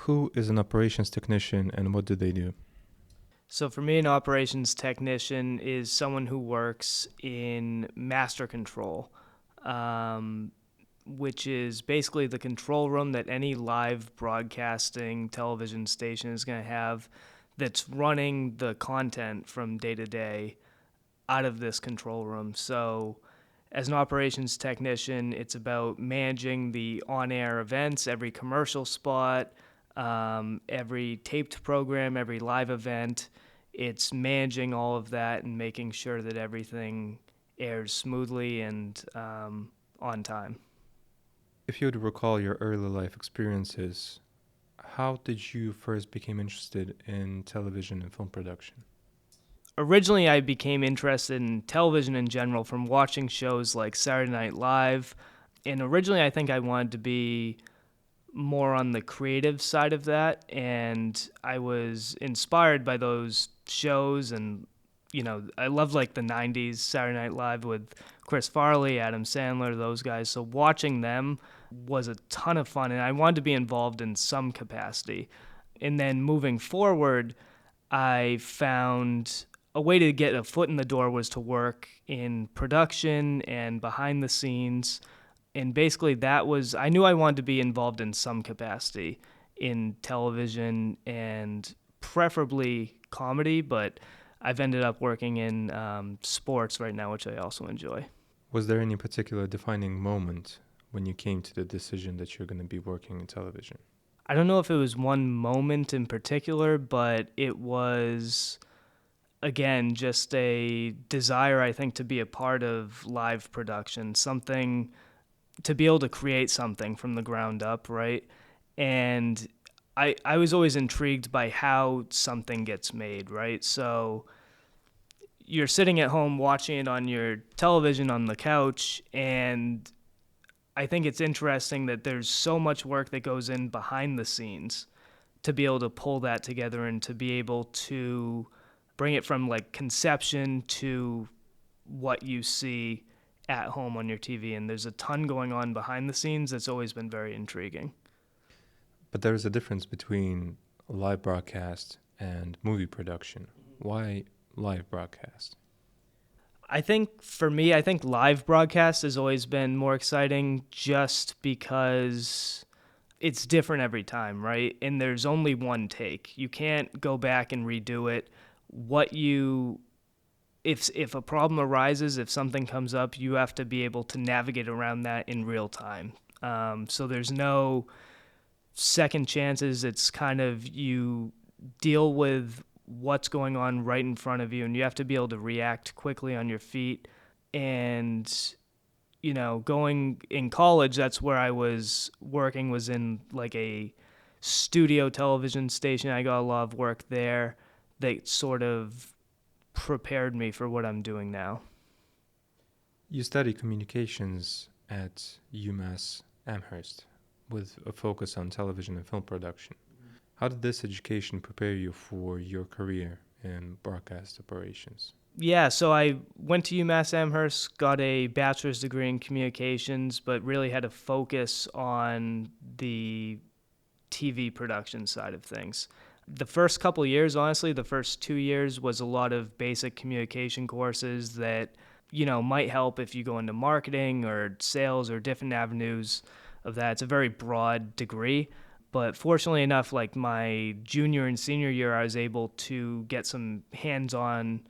Who is an operations technician and what do they do? So for me, an operations technician is someone who works in master control, um, which is basically the control room that any live broadcasting television station is going to have that's running the content from day to day out of this control room. So as an operations technician, it's about managing the on-air events, every commercial spot, every taped program, every live event. It's managing all of that and making sure that everything airs smoothly and on time. If you would recall your early life experiences, how did you first become interested in television and film production? Originally, I became interested in television in general from watching shows like Saturday Night Live. And originally, I think I wanted to be more on the creative side of that. And I was inspired by those shows. And, I loved like the 90s Saturday Night Live with Chris Farley, Adam Sandler, those guys. So watching them was a ton of fun. And I wanted to be involved in some capacity. And then moving forward, I found a way to get a foot in the door was to work in production and behind the scenes. And basically, I knew I wanted to be involved in some capacity in television and preferably comedy, but I've ended up working in sports right now, which I also enjoy. Was there any particular defining moment when you came to the decision that you're going to be working in television? I don't know if it was one moment in particular, but it was, again, just a desire, I think, to be a part of live production, something to be able to create something from the ground up, right? And I was always intrigued by how something gets made, right? So you're sitting at home watching it on your television on the couch, and I think it's interesting that there's so much work that goes in behind the scenes to be able to pull that together and to be able to bring it from like conception to what you see at home on your TV. And there's a ton going on behind the scenes that's always been very intriguing. But there is a difference between live broadcast and movie production. Why live broadcast? I think for me, I think live broadcast has always been more exciting just because it's different every time, right? And there's only one take. You can't go back and redo it. What you if a problem arises, if something comes up, you have to be able to navigate around that in real time. So there's no second chances. It's kind of you deal with what's going on right in front of you, and you have to be able to react quickly on your feet. And going in college, that's where I was working, was in like a studio television station. I got a lot of work there that sort of prepared me for what I'm doing now. You study communications at UMass Amherst with a focus on television and film production. How did this education prepare you for your career in broadcast operations? Yeah, so I went to UMass Amherst, got a bachelor's degree in communications, but really had a focus on the TV production side of things. The first couple of years, honestly, the first 2 years was a lot of basic communication courses that, might help if you go into marketing or sales or different avenues of that. It's a very broad degree. But fortunately enough, like my junior and senior year, I was able to get some hands-on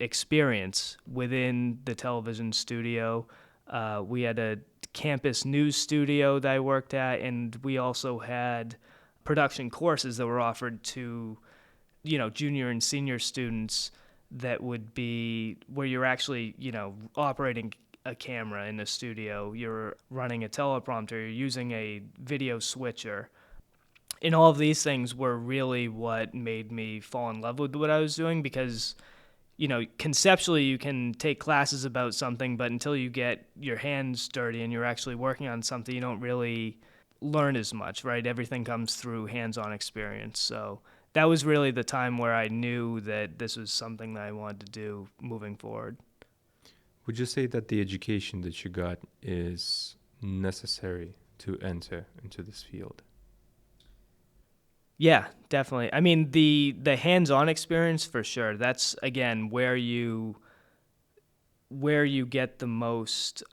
experience within the television studio. We had a campus news studio that I worked at, and we also had production courses that were offered to, junior and senior students that would be where you're actually, operating a camera in a studio, you're running a teleprompter, you're using a video switcher. And all of these things were really what made me fall in love with what I was doing because conceptually you can take classes about something, but until you get your hands dirty and you're actually working on something, you don't really learn as much, right? Everything comes through hands-on experience. So that was really the time where I knew that this was something that I wanted to do moving forward. Would you say that the education that you got is necessary to enter into this field? Yeah, definitely. I mean, the hands-on experience for sure. That's again where you get the most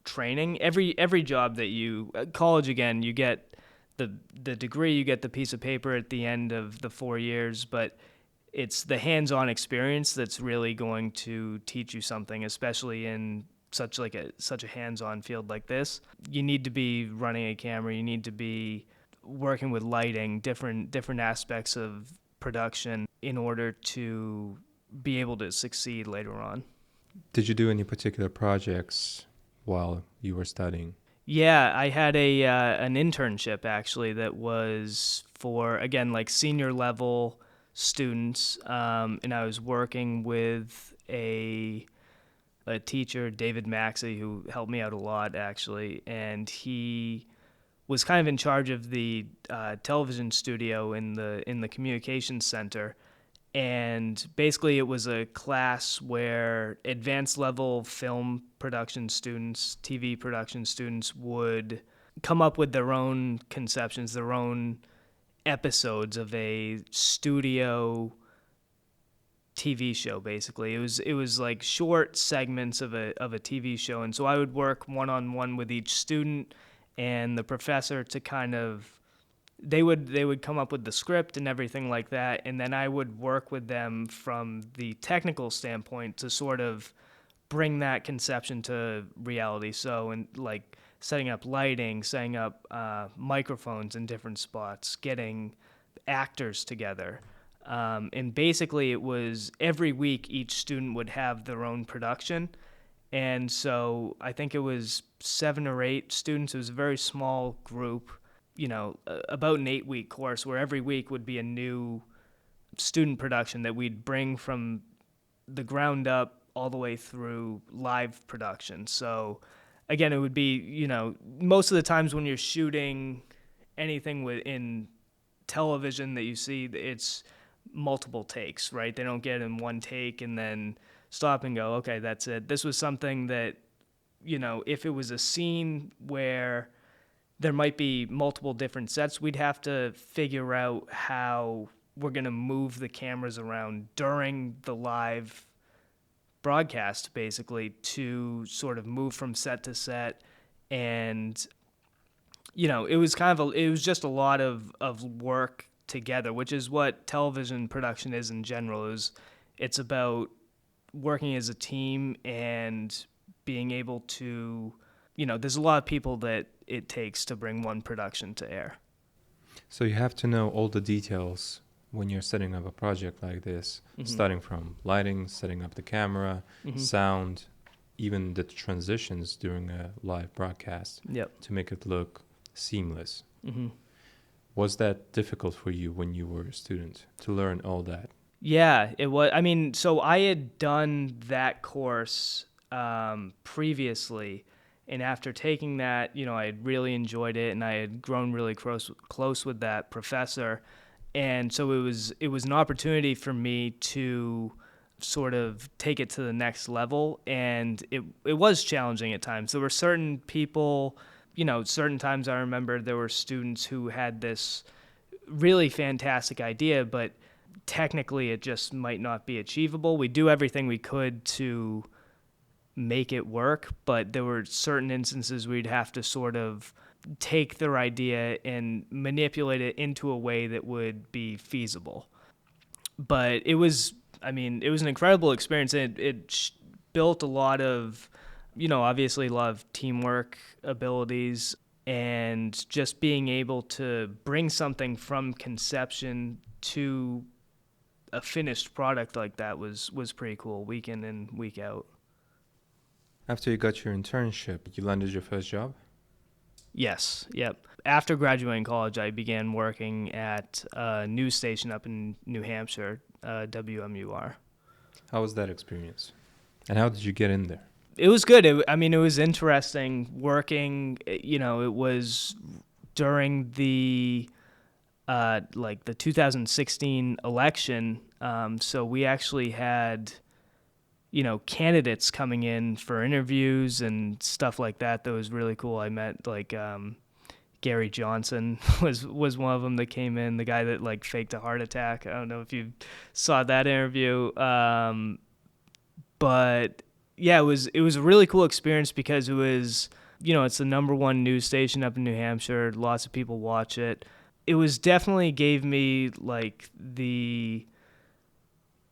training. Every job that you college again, you get the degree, you get the piece of paper at the end of the 4 years, but it's the hands-on experience that's really going to teach you something, especially in such a hands-on field like this. You need to be running a camera, you need to be working with lighting, different aspects of production in order to be able to succeed later on. Did you do any particular projects while you were studying? Yeah, I had a an internship actually that was for again like senior level students, and I was working with a teacher, David Maxey, who helped me out a lot actually, and he was kind of in charge of the television studio in the communications center. And basically, it was a class where advanced level film production students, TV production students would come up with their own conceptions, their own episodes of a studio TV show. Basically, it was like short segments of a TV show, and so I would work one on one with each student and the professor to kind of they would come up with the script and everything like that, and then I would work with them from the technical standpoint to sort of bring that conception to reality. So, and like setting up lighting, setting up microphones in different spots, getting actors together. And basically, it was every week each student would have their own production. And so I think it was 7 or 8 students. It was a very small group, about an 8-week course where every week would be a new student production that we'd bring from the ground up all the way through live production. So again, it would be, most of the times when you're shooting anything in television that you see, it's multiple takes, right? They don't get in one take and then stop and go, okay, that's it. This was something that, if it was a scene where there might be multiple different sets, we'd have to figure out how we're going to move the cameras around during the live broadcast, basically, to sort of move from set to set. And, it was it was just a lot of work together, which is what television production is in general. It's about working as a team and being able to, there's a lot of people that it takes to bring one production to air. So you have to know all the details when you're setting up a project like this, starting from lighting, setting up the camera, sound, even the transitions during a live broadcast to make it look seamless. Was that difficult for you when you were a student to learn all that? Yeah, it was. I mean, so I had done that course previously, and after taking that, I had really enjoyed it, and I had grown really close with that professor, and so it was an opportunity for me to sort of take it to the next level, and it was challenging at times. There were certain people, certain times I remember there were students who had this really fantastic idea, but technically it just might not be achievable. We do everything we could to make it work, but there were certain instances we'd have to sort of take their idea and manipulate it into a way that would be feasible. But it was an incredible experience. It built a lot of, obviously a lot of teamwork abilities, and just being able to bring something from conception to a finished product like that was pretty cool, week in and week out. After you got your internship, you landed your first job? Yes, yep. After graduating college, I began working at a news station up in New Hampshire, WMUR. How was that experience? And how did you get in there? It was good. It was interesting working. It was during the the 2016 election. So we actually had, candidates coming in for interviews and stuff like that. That was really cool. I met Gary Johnson was one of them that came in, the guy that like faked a heart attack. I don't know if you saw that interview, but yeah, it was a really cool experience because it was, it's the number one news station up in New Hampshire. Lots of people watch it. It was definitely gave me like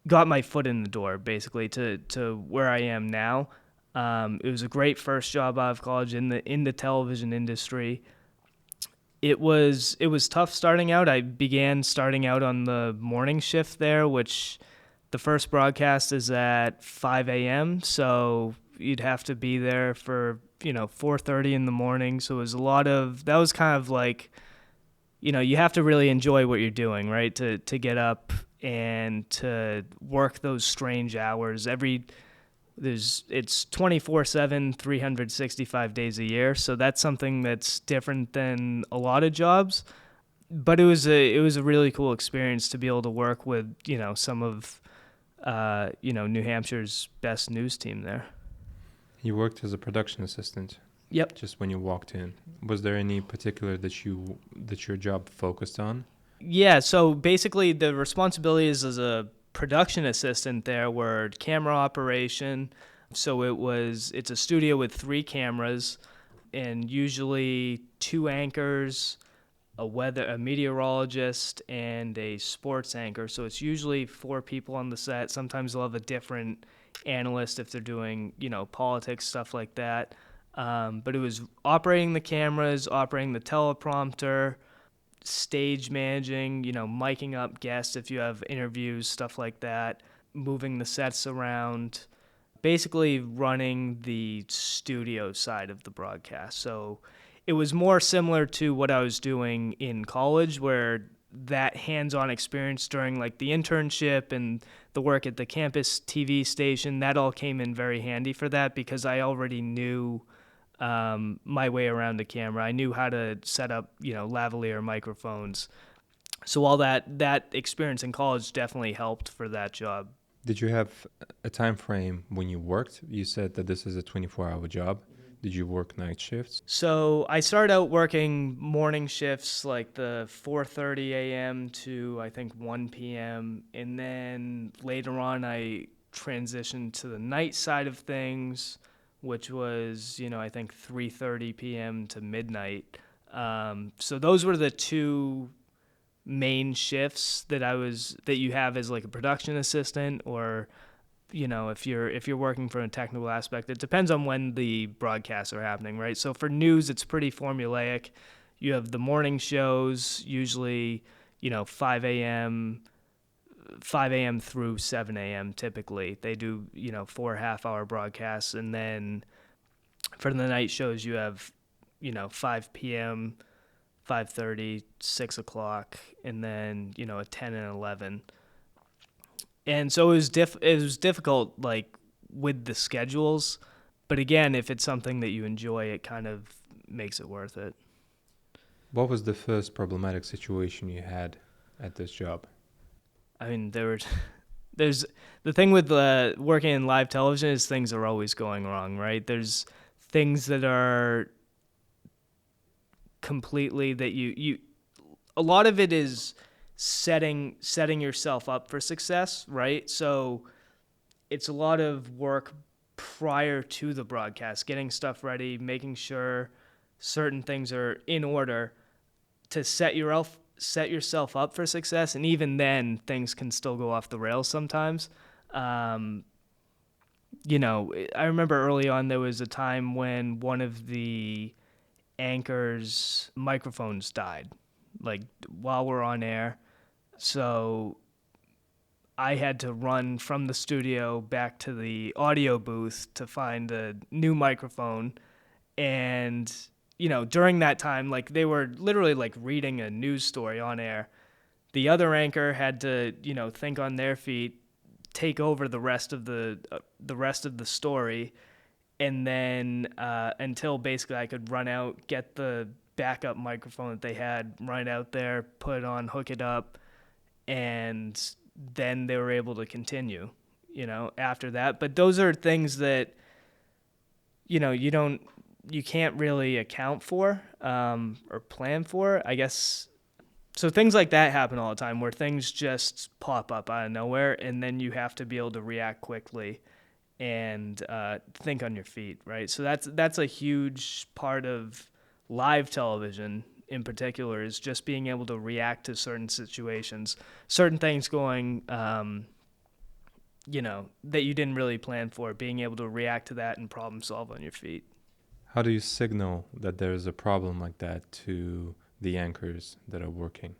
got my foot in the door basically to where I am now. It was a great first job out of college in the television industry. It was tough starting out. I began starting out on the morning shift there, which the first broadcast is at 5 a.m. So you'd have to be there for 4:30 in the morning. So it was that was kind of like, you have to really enjoy what you're doing, right? To get up and to work those strange hours. It's 24/7, 365 days a year. So that's something that's different than a lot of jobs. But it was a really cool experience to be able to work with, some of New Hampshire's best news team there. You worked as a production assistant. Yep. Just when you walked in, was there any particular that your job focused on? Yeah. So basically, the responsibilities as a production assistant there were camera operation. So it's a studio with 3 cameras, and usually 2 anchors, a meteorologist, and a sports anchor. So it's usually 4 people on the set. Sometimes they'll have a different analyst if they're doing, politics, stuff like that. But it was operating the cameras, operating the teleprompter, stage managing, miking up guests if you have interviews, stuff like that, moving the sets around, basically running the studio side of the broadcast. So it was more similar to what I was doing in college, where that hands-on experience during like the internship and the work at the campus TV station, that all came in very handy for that because I already knew my way around the camera. I knew how to set up, lavalier microphones. So all that experience in college definitely helped for that job. Did you have a time frame when you worked? You said that this is a 24-hour job. Did you work night shifts? So I started out working morning shifts, like the 4:30 a.m. to I think 1 p.m. And then later on I transitioned to the night side of things, which was, I think 3:30 p.m. to midnight. So those were the 2 main shifts that you have as like a production assistant, or if you're working from a technical aspect. It depends on when the broadcasts are happening, right? So for news, it's pretty formulaic. You have the morning shows, usually 5 a.m. through 7 a.m. typically. They do 4 half-hour broadcasts, and then for the night shows you have 5 p.m., 5:30, 6 o'clock, and then a 10 and 11. And so it was difficult, like, with the schedules. But again, if it's something that you enjoy, it kind of makes it worth it. What was the first problematic situation you had at this job? I mean, there's the thing with working in live television is things are always going wrong, right? There's things that are completely that you a lot of it is setting yourself up for success, right? So it's a lot of work prior to the broadcast, getting stuff ready, making sure certain things are in order to set yourself up for success. And even then, things can still go off the rails sometimes. I remember early on there was a time when one of the anchor's microphones died, like while we're on air. So I had to run from the studio back to the audio booth to find a new microphone. And, during that time, like they were literally like reading a news story on air. The other anchor had to, think on their feet, take over the rest of the story. And then until basically I could run out, get the backup microphone that they had, run out there, put it on, hook it up, and then they were able to continue, after that. But those are things that, you don't you can't really account for or plan for, I guess. So things like that happen all the time where things just pop up out of nowhere, and then you have to be able to react quickly and think on your feet, right? So that's a huge part of live television in particular, is just being able to react to certain situations, certain things going, that you didn't really plan for, being able to react to that and problem solve on your feet. How do you signal that there's a problem like that to the anchors that are working?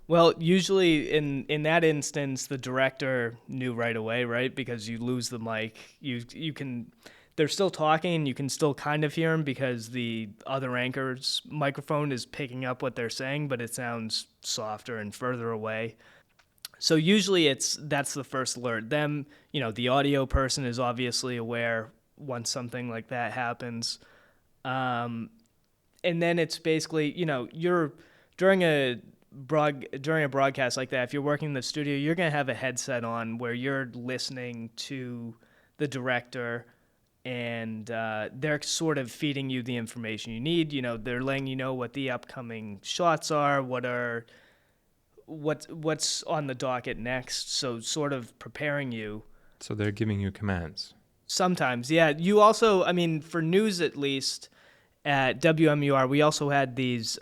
Well, usually in that instance, the director knew right away, right? Because you lose the mic, you can, they're still talking, you can still kind of hear them because the other anchor's microphone is picking up what they're saying, but it sounds softer and further away. So usually that's the first alert. Them, the audio person is obviously aware once something like that happens. And then it's basically, you're during a broadcast like that, if you're working in the studio, you're going to have a headset on where you're listening to the director, and they're sort of feeding you the information you need. They're letting you know what the upcoming shots are, what's on the docket next, so sort of preparing you. So they're giving you commands. Sometimes, yeah. You also, for news at least, at WMUR, we also had these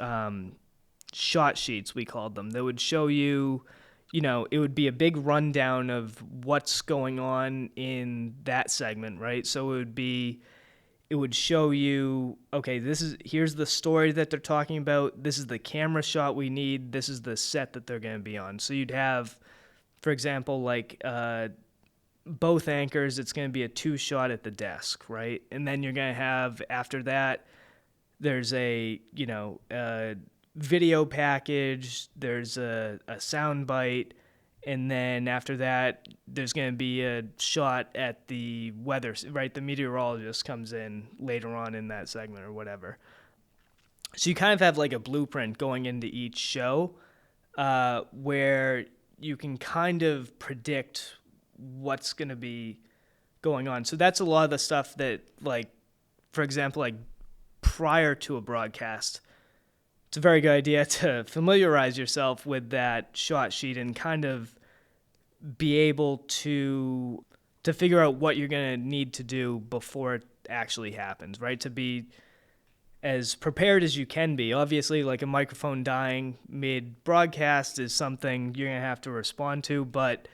shot sheets, we called them, that would show you, it would be a big rundown of what's going on in that segment, right? So it would show you, okay, here's the story that they're talking about, this is the camera shot we need, this is the set that they're going to be on. So you'd have, for example, like both anchors, it's going to be a 2-shot at the desk, right? And then you're going to have, after that, there's a video package, there's a sound bite, and then after that, there's going to be a shot at the weather, right? The meteorologist comes in later on in that segment or whatever. So you kind of have like a blueprint going into each show where you can kind of predict what's going to be going on. So that's a lot of the stuff that, like, for example, like prior to a broadcast, it's a very good idea to familiarize yourself with that shot sheet and kind of be able to figure out what you're going to need to do before it actually happens, right? To be as prepared as you can be. Obviously, like a microphone dying mid-broadcast is something you're going to have to respond to, but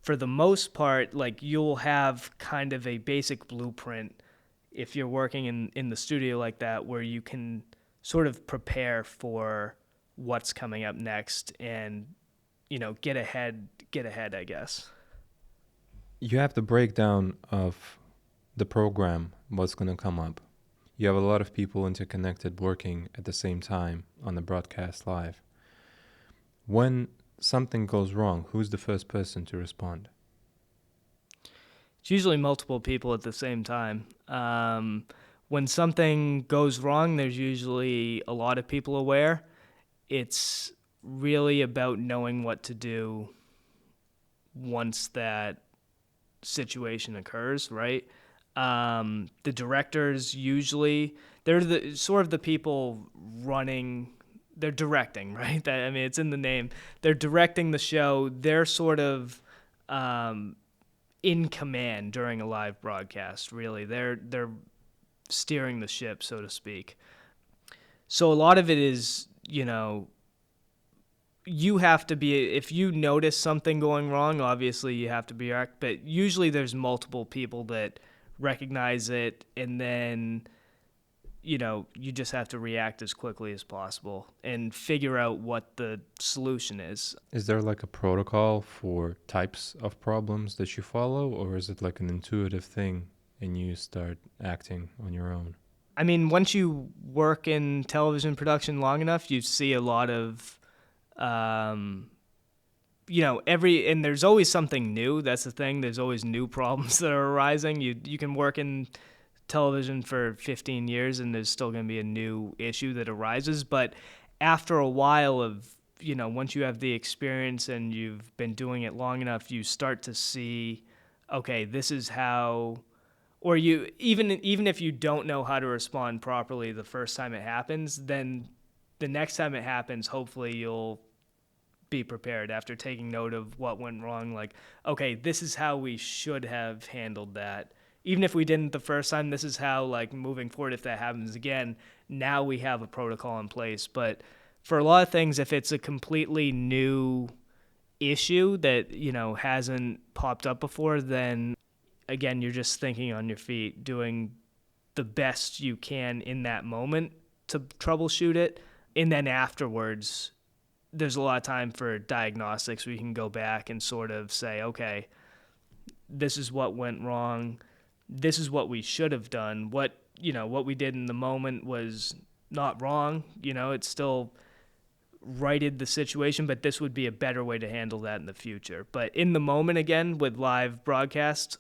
for the most part, like, you'll have kind of a basic blueprint if you're working in the studio like that, where you can sort of prepare for what's coming up next and, get ahead, I guess. You have the breakdown of the program, what's going to come up. You have a lot of people interconnected working at the same time on the broadcast live. When something goes wrong, who's the first person to respond? It's usually multiple people at the same time. When something goes wrong, there's usually a lot of people aware. It's really about knowing what to do once that situation occurs, right? The directors usually, they're the sort of the people running, they're directing, right? It's in the name. They're directing the show. They're sort of in command during a live broadcast, really. They're steering the ship, so to speak. So a lot of it is, you have to be, if you notice something going wrong, obviously you have to be correct, but usually there's multiple people that recognize it, and then, you just have to react as quickly as possible and figure out what the solution is. Is there like a protocol for types of problems that you follow, or is it like an intuitive thing and you start acting on your own? Once you work in television production long enough, you see a lot of, and there's always something new. That's the thing. There's always new problems that are arising. You can work in television for 15 years and there's still going to be a new issue that arises. But after a while of, once you have the experience and you've been doing it long enough, you start to see, okay, this is how, or you even if you don't know how to respond properly the first time it happens, then the next time it happens, hopefully you'll be prepared after taking note of what went wrong. Like, okay, this is how we should have handled that. Even if we didn't the first time, this is how, like, moving forward, if that happens again, now we have a protocol in place. But for a lot of things, if it's a completely new issue that, hasn't popped up before, then again, you're just thinking on your feet, doing the best you can in that moment to troubleshoot it. And then afterwards, there's a lot of time for diagnostics where you can go back and sort of say, okay, this is what went wrong. This is what we should have done. What we did in the moment was not wrong. It still righted the situation, but this would be a better way to handle that in the future. But in the moment, again, with live broadcast,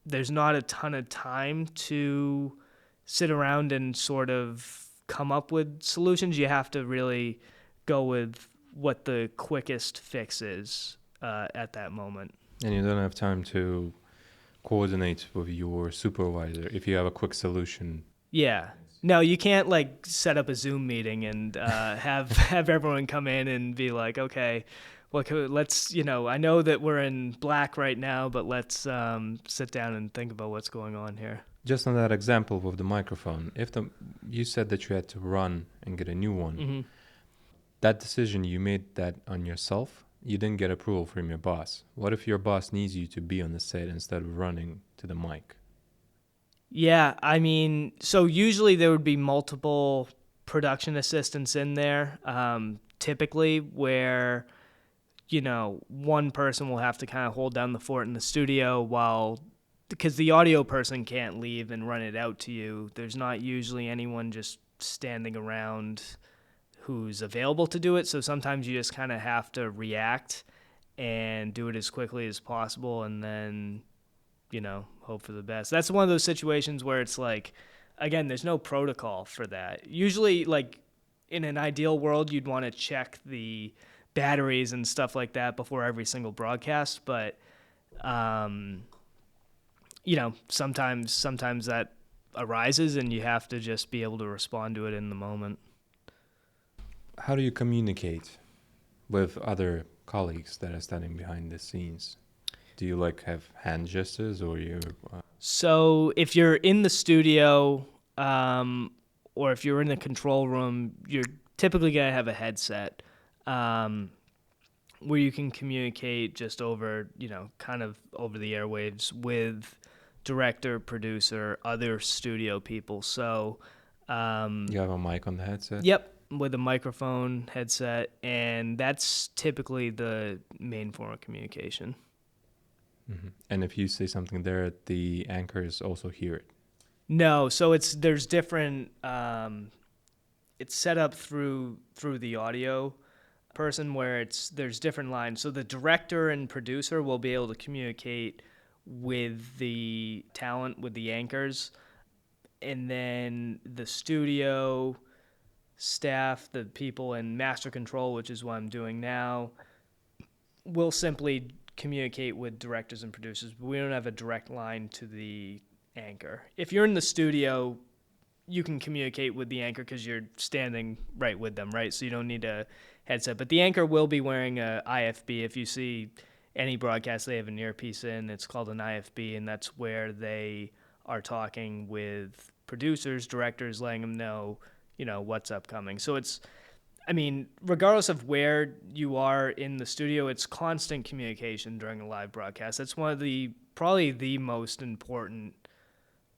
there's not a ton of time to sit around and sort of come up with solutions. You have to really go with what the quickest fix is at that moment. And you don't have time to coordinate with your supervisor if you have a quick solution. Yeah. No, you can't like set up a Zoom meeting and have everyone come in and be like, okay, let's, I know that we're in black right now, but let's sit down and think about what's going on here. Just on that example with the microphone, you said that you had to run and get a new one. Mm-hmm. That decision, you made that on yourself. You didn't get approval from your boss. What if your boss needs you to be on the set instead of running to the mic? Yeah, I mean, so usually there would be multiple production assistants in there, typically where, one person will have to kind of hold down the fort in the studio because the audio person can't leave and run it out to you. There's not usually anyone just standing around who's available to do it. So sometimes you just kind of have to react and do it as quickly as possible and then, hope for the best. That's one of those situations where it's like, again, there's no protocol for that. Usually, like, in an ideal world, you'd want to check the batteries and stuff like that before every single broadcast. But, sometimes that arises and you have to just be able to respond to it in the moment. How do you communicate with other colleagues that are standing behind the scenes? Do you have hand gestures or you? So if you're in the studio, or if you're in the control room, you're typically gonna have a headset, where you can communicate just over, kind of over the airwaves with director, producer, other studio people. So You have a mic on the headset? Yep. With a microphone, headset, and that's typically the main form of communication. Mm-hmm. And if you say something there, the anchors also hear it? No, so there's different, it's set up through the audio person where there's different lines. So the director and producer will be able to communicate with the talent, with the anchors, and then the studio staff, the people in master control, which is what I'm doing now, will simply communicate with directors and producers, but we don't have a direct line to the anchor. If you're in the studio, you can communicate with the anchor because you're standing right with them, right? So you don't need a headset. But the anchor will be wearing a IFB. If you see any broadcast, they have an earpiece in. It's called an IFB, and that's where they are talking with producers, directors, letting them know, what's upcoming. So regardless of where you are in the studio, it's constant communication during a live broadcast. That's one of probably the most important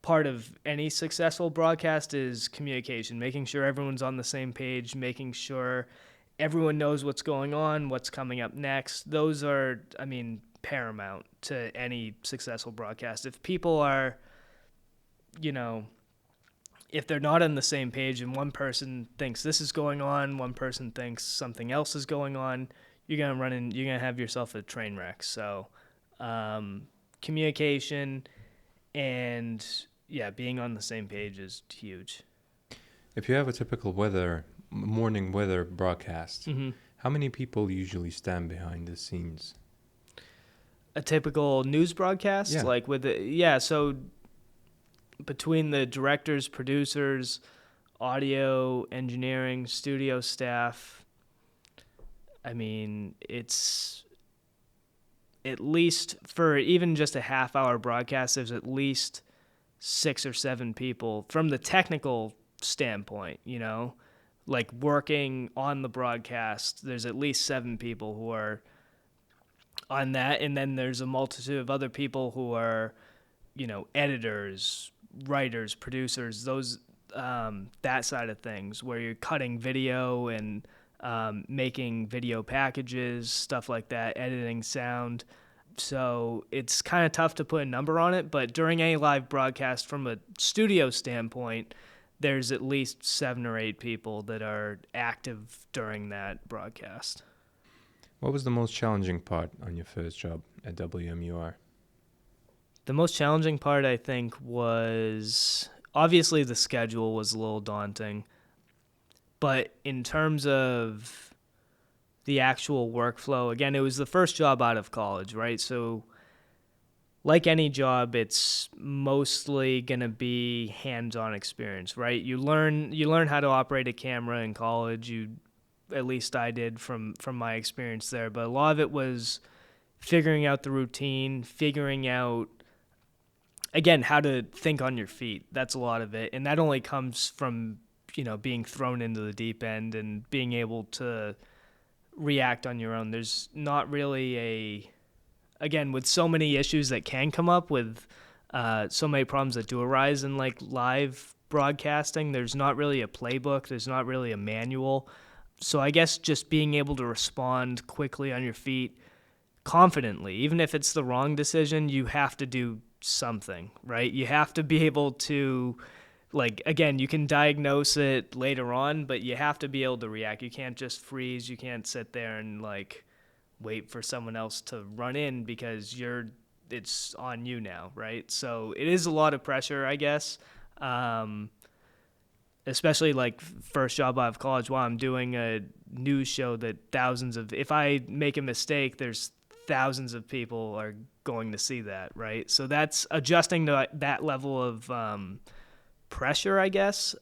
part of any successful broadcast is communication, making sure everyone's on the same page, making sure everyone knows what's going on, what's coming up next. Those are, paramount to any successful broadcast. If people are, if they're not on the same page and one person thinks this is going on, one person thinks something else is going on, you're going to have yourself a train wreck. So communication and, being on the same page is huge. If you have a typical morning weather broadcast, Mm-hmm. How many people usually stand behind the scenes? A typical news broadcast? Yeah. So between the directors, producers, audio, engineering, studio staff, I mean, it's at least for even just a half hour broadcast, there's at least 6 or 7 people from the technical standpoint, like working on the broadcast. There's at least 7 people who are on that. And then there's a multitude of other people who are, editors, writers, producers, those, that side of things where you're cutting video and making video packages, stuff like that, editing sound. So it's kind of tough to put a number on it, but during any live broadcast from a studio standpoint, there's at least 7 or 8 people that are active during that broadcast. What was the most challenging part on your first job at WMUR? The most challenging part, I think, was obviously the schedule was a little daunting. But in terms of the actual workflow, again, it was the first job out of college, right? So like any job, it's mostly going to be hands-on experience, right? You learn how to operate a camera in college. At least I did from my experience there. But a lot of it was figuring out the routine, figuring out, again, how to think on your feet. That's a lot of it. And that only comes from, being thrown into the deep end and being able to react on your own. There's not really again, with so many issues that can come up with so many problems that do arise in like live broadcasting, there's not really a playbook. There's not really a manual. So I guess just being able to respond quickly on your feet, confidently, even if it's the wrong decision, you have to do something, right? You have to be able to, like, again, you can diagnose it later on, but you have to be able to react. You can't just freeze. You can't sit there and like wait for someone else to run in because it's on you now, right? So it is a lot of pressure, I guess. Especially like first job out of college while I'm doing a news show that if I make a mistake, there's thousands of people are going to see that, right? So that's adjusting to that level of pressure, I guess,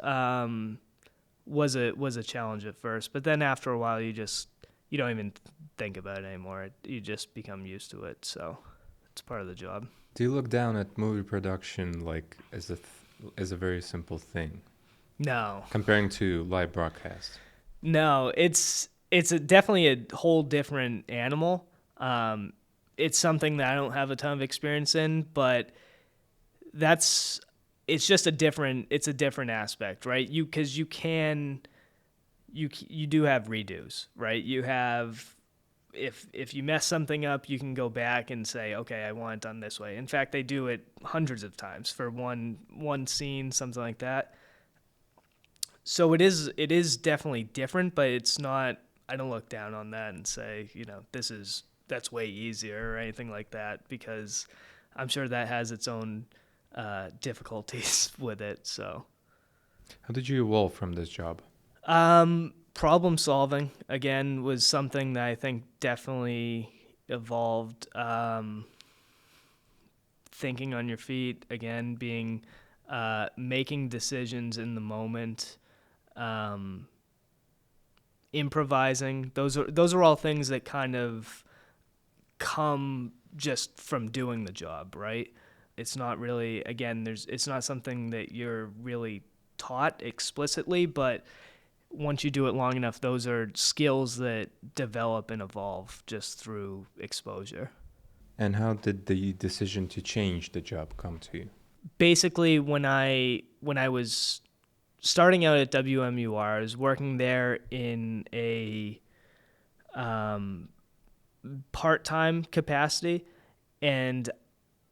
was a challenge at first. But then after a while, you don't even think about it anymore. You just become used to it. So it's part of the job. Do you look down at movie production like as a very simple thing? No. Comparing to live broadcast? No, it's definitely a whole different animal. It's something that I don't have a ton of experience in, but it's just a different aspect, right? Because you do have redos, right? You have, if you mess something up, you can go back and say, okay, I want it done this way. In fact, they do it hundreds of times for one scene, something like that. So it is definitely different, but it's not, I don't look down on that and say, that's way easier or anything like that, because I'm sure that has its own difficulties with it. So how did you evolve from this job? Problem solving, again, was something that I think definitely evolved. Thinking on your feet, again, making decisions in the moment, improvising. Those are all things that kind of come just from doing the job, right? It's not really, again, it's not something that you're really taught explicitly, but once you do it long enough, those are skills that develop and evolve just through exposure. And how did the decision to change the job come to you? Basically, when I was starting out at WMUR, I was working there in a part-time capacity, and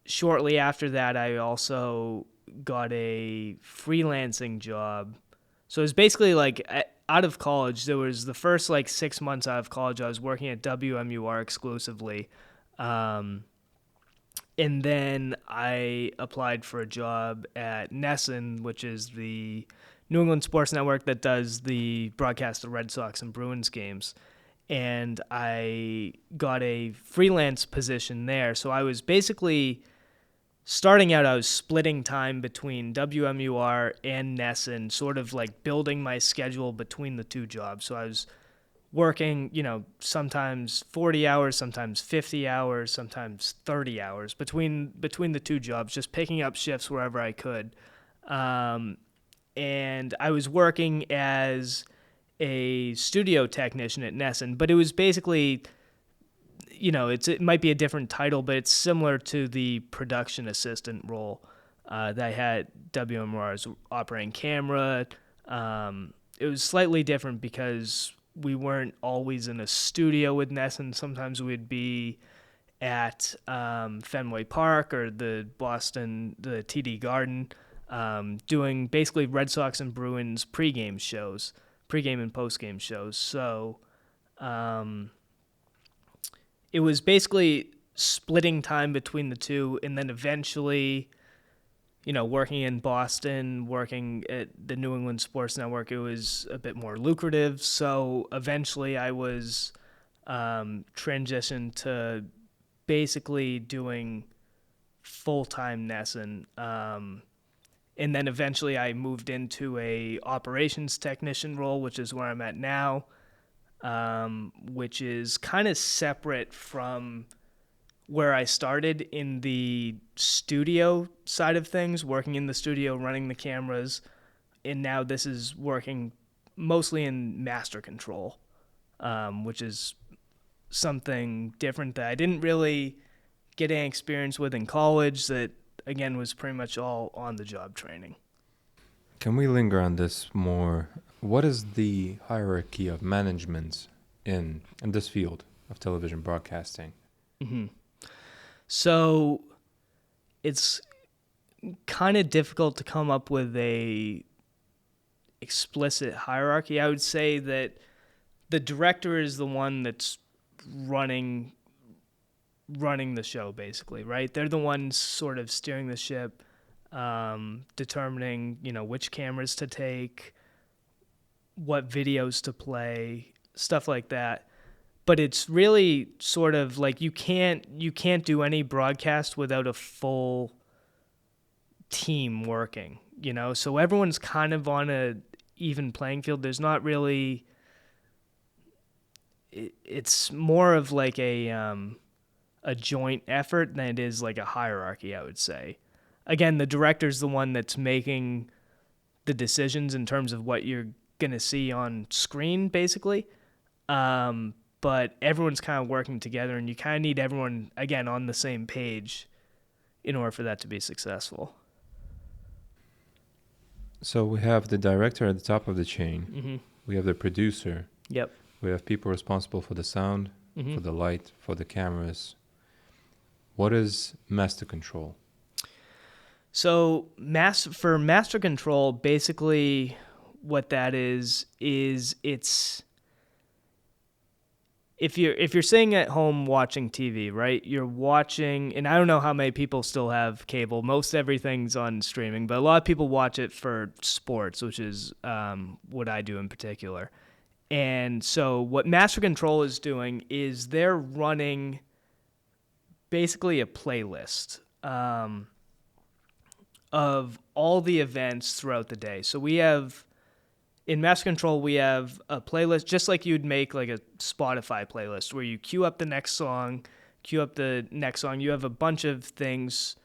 shortly after that, I also got a freelancing job. So it was basically like out of college. There was the first 6 months out of college, I was working at WMUR exclusively. And then I applied for a job at NESN, which is the New England Sports Network that does the broadcast of Red Sox and Bruins games. And I got a freelance position there. So I was basically starting out, I was splitting time between WMUR and NESN, sort of like building my schedule between the two jobs. So I was working, sometimes 40 hours, sometimes 50 hours, sometimes 30 hours between the two jobs, just picking up shifts wherever I could. And I was working as a studio technician at NESN, but it was basically, it might be a different title, but it's similar to the production assistant role that I had at WMUR as operating camera. It was slightly different because we weren't always in a studio with NESN. Sometimes we'd be at Fenway Park or the TD Garden, doing basically Red Sox and Bruins pregame and postgame shows. So it was basically splitting time between the two, and then eventually, working in Boston, working at the New England Sports Network, it was a bit more lucrative. So eventually I was transitioned to basically doing full-time NESN. And then eventually I moved into a operations technician role, which is where I'm at now, which is kind of separate from where I started in the studio side of things, working in the studio, running the cameras, and now this is working mostly in master control, which is something different that I didn't really get any experience with in college, that, again, was pretty much all on-the-job training. Can we linger on this more? What is the hierarchy of management in this field of television broadcasting? Mm-hmm. So it's kind of difficult to come up with a explicit hierarchy. I would say that the director is the one that's running the show, basically, right? They're the ones sort of steering the ship, determining, which cameras to take, what videos to play, stuff like that. But it's really sort of like you can't do any broadcast without a full team working, So everyone's kind of on a even playing field. There's not really. It's more of like a joint effort than it is like a hierarchy, I would say. Again, the director's the one that's making the decisions in terms of what you're gonna see on screen, basically. But everyone's kind of working together, and you kind of need everyone, again, on the same page in order for that to be successful. So we have the director at the top of the chain. Mm-hmm. We have the producer. Yep. We have people responsible for the sound, Mm-hmm. for the light, for the cameras. What is master control? So for master control, basically what that is it's if you're sitting at home watching TV, right? You're watching, and I don't know how many people still have cable. Most everything's on streaming, but a lot of people watch it for sports, which is what I do in particular. And so what master control is doing is they're running basically a playlist of all the events throughout the day. So we have, in Master Control, we have a playlist just like you'd make like a Spotify playlist where you queue up the next song. You have a bunch of things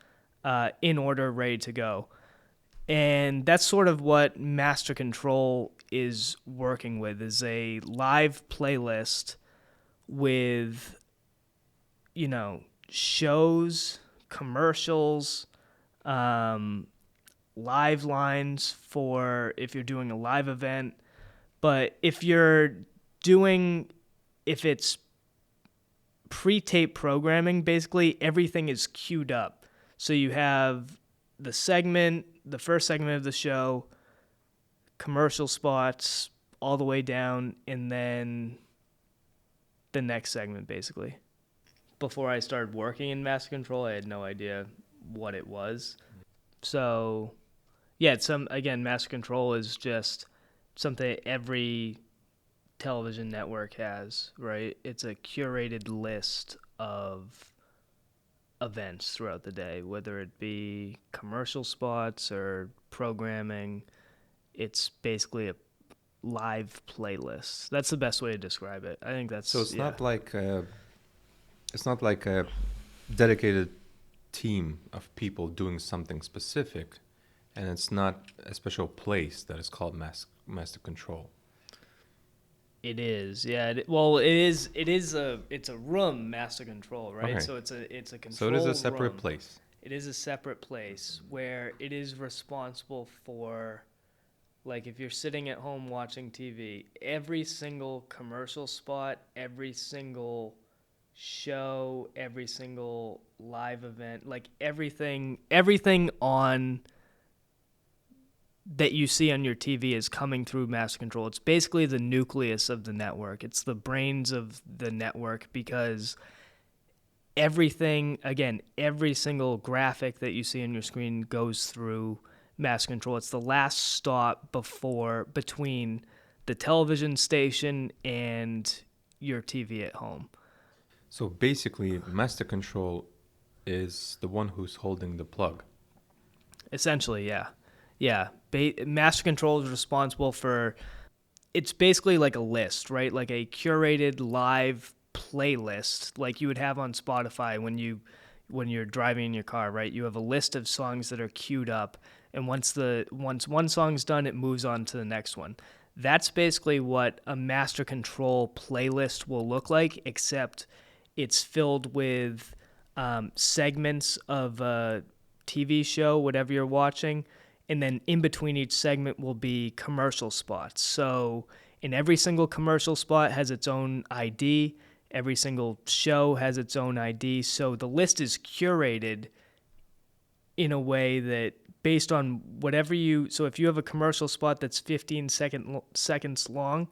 in order, ready to go. And that's sort of what Master Control is working with, is a live playlist with, shows, commercials, live lines for if you're doing a live event. But if it's pre-tape programming, basically everything is queued up. So you have the first segment of the show, commercial spots all the way down, and then the next segment, basically. Before I started working in Master Control, I had no idea what it was. So, yeah, Master Control is just something every television network has, right? It's a curated list of events throughout the day, whether it be commercial spots or programming. It's basically a live playlist. That's the best way to describe it. I think So that's, yeah. it's not like a dedicated team of people doing something specific, and it's not a special place that is called master control. It is, yeah. Well, it is. It's a room master control, right? Okay. So it's a control So it is a separate room. place. It is a separate place where it is responsible for, like, if you're sitting at home watching TV, every single commercial spot, every single show, every single live event, like everything on that you see on your TV is coming through master control. It's basically the nucleus of the network. It's the brains of the network, because everything, again, every single graphic that you see on your screen goes through master control. It's the last stop between the television station and your TV at home. So basically, master control is the one who's holding the plug. Essentially, yeah. Yeah. Master control is responsible for, it's basically like a list, right? Like a curated live playlist like you would have on Spotify when you're driving in your car, right? You have a list of songs that are queued up, and once one song's done, it moves on to the next one. That's basically what a master control playlist will look like, except it's filled with segments of a TV show, whatever you're watching, and then in between each segment will be commercial spots. So in every single commercial spot has its own ID. Every single show has its own ID. So the list is curated in a way that based on whatever so if you have a commercial spot that's 15 seconds long,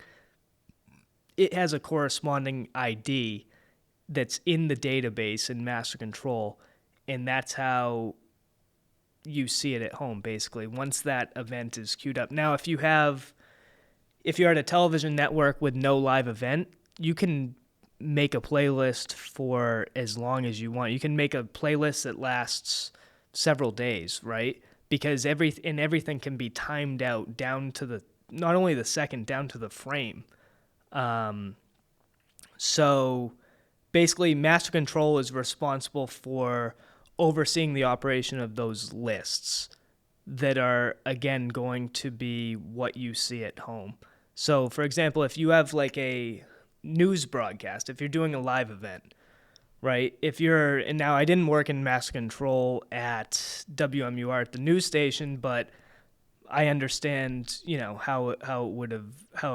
it has a corresponding ID that's in the database in master control, and that's how you see it at home, basically, once that event is queued up. Now, if you're at a television network with no live event, you can make a playlist for as long as you want. You can make a playlist that lasts several days, right? Because everything can be timed out down to not only the second, down to the frame. So basically, master control is responsible for overseeing the operation of those lists that are, again, going to be what you see at home. So, for example, if you have like a news broadcast, if you're doing a live event, right? And now I didn't work in master control at WMUR at the news station, but I understand, how it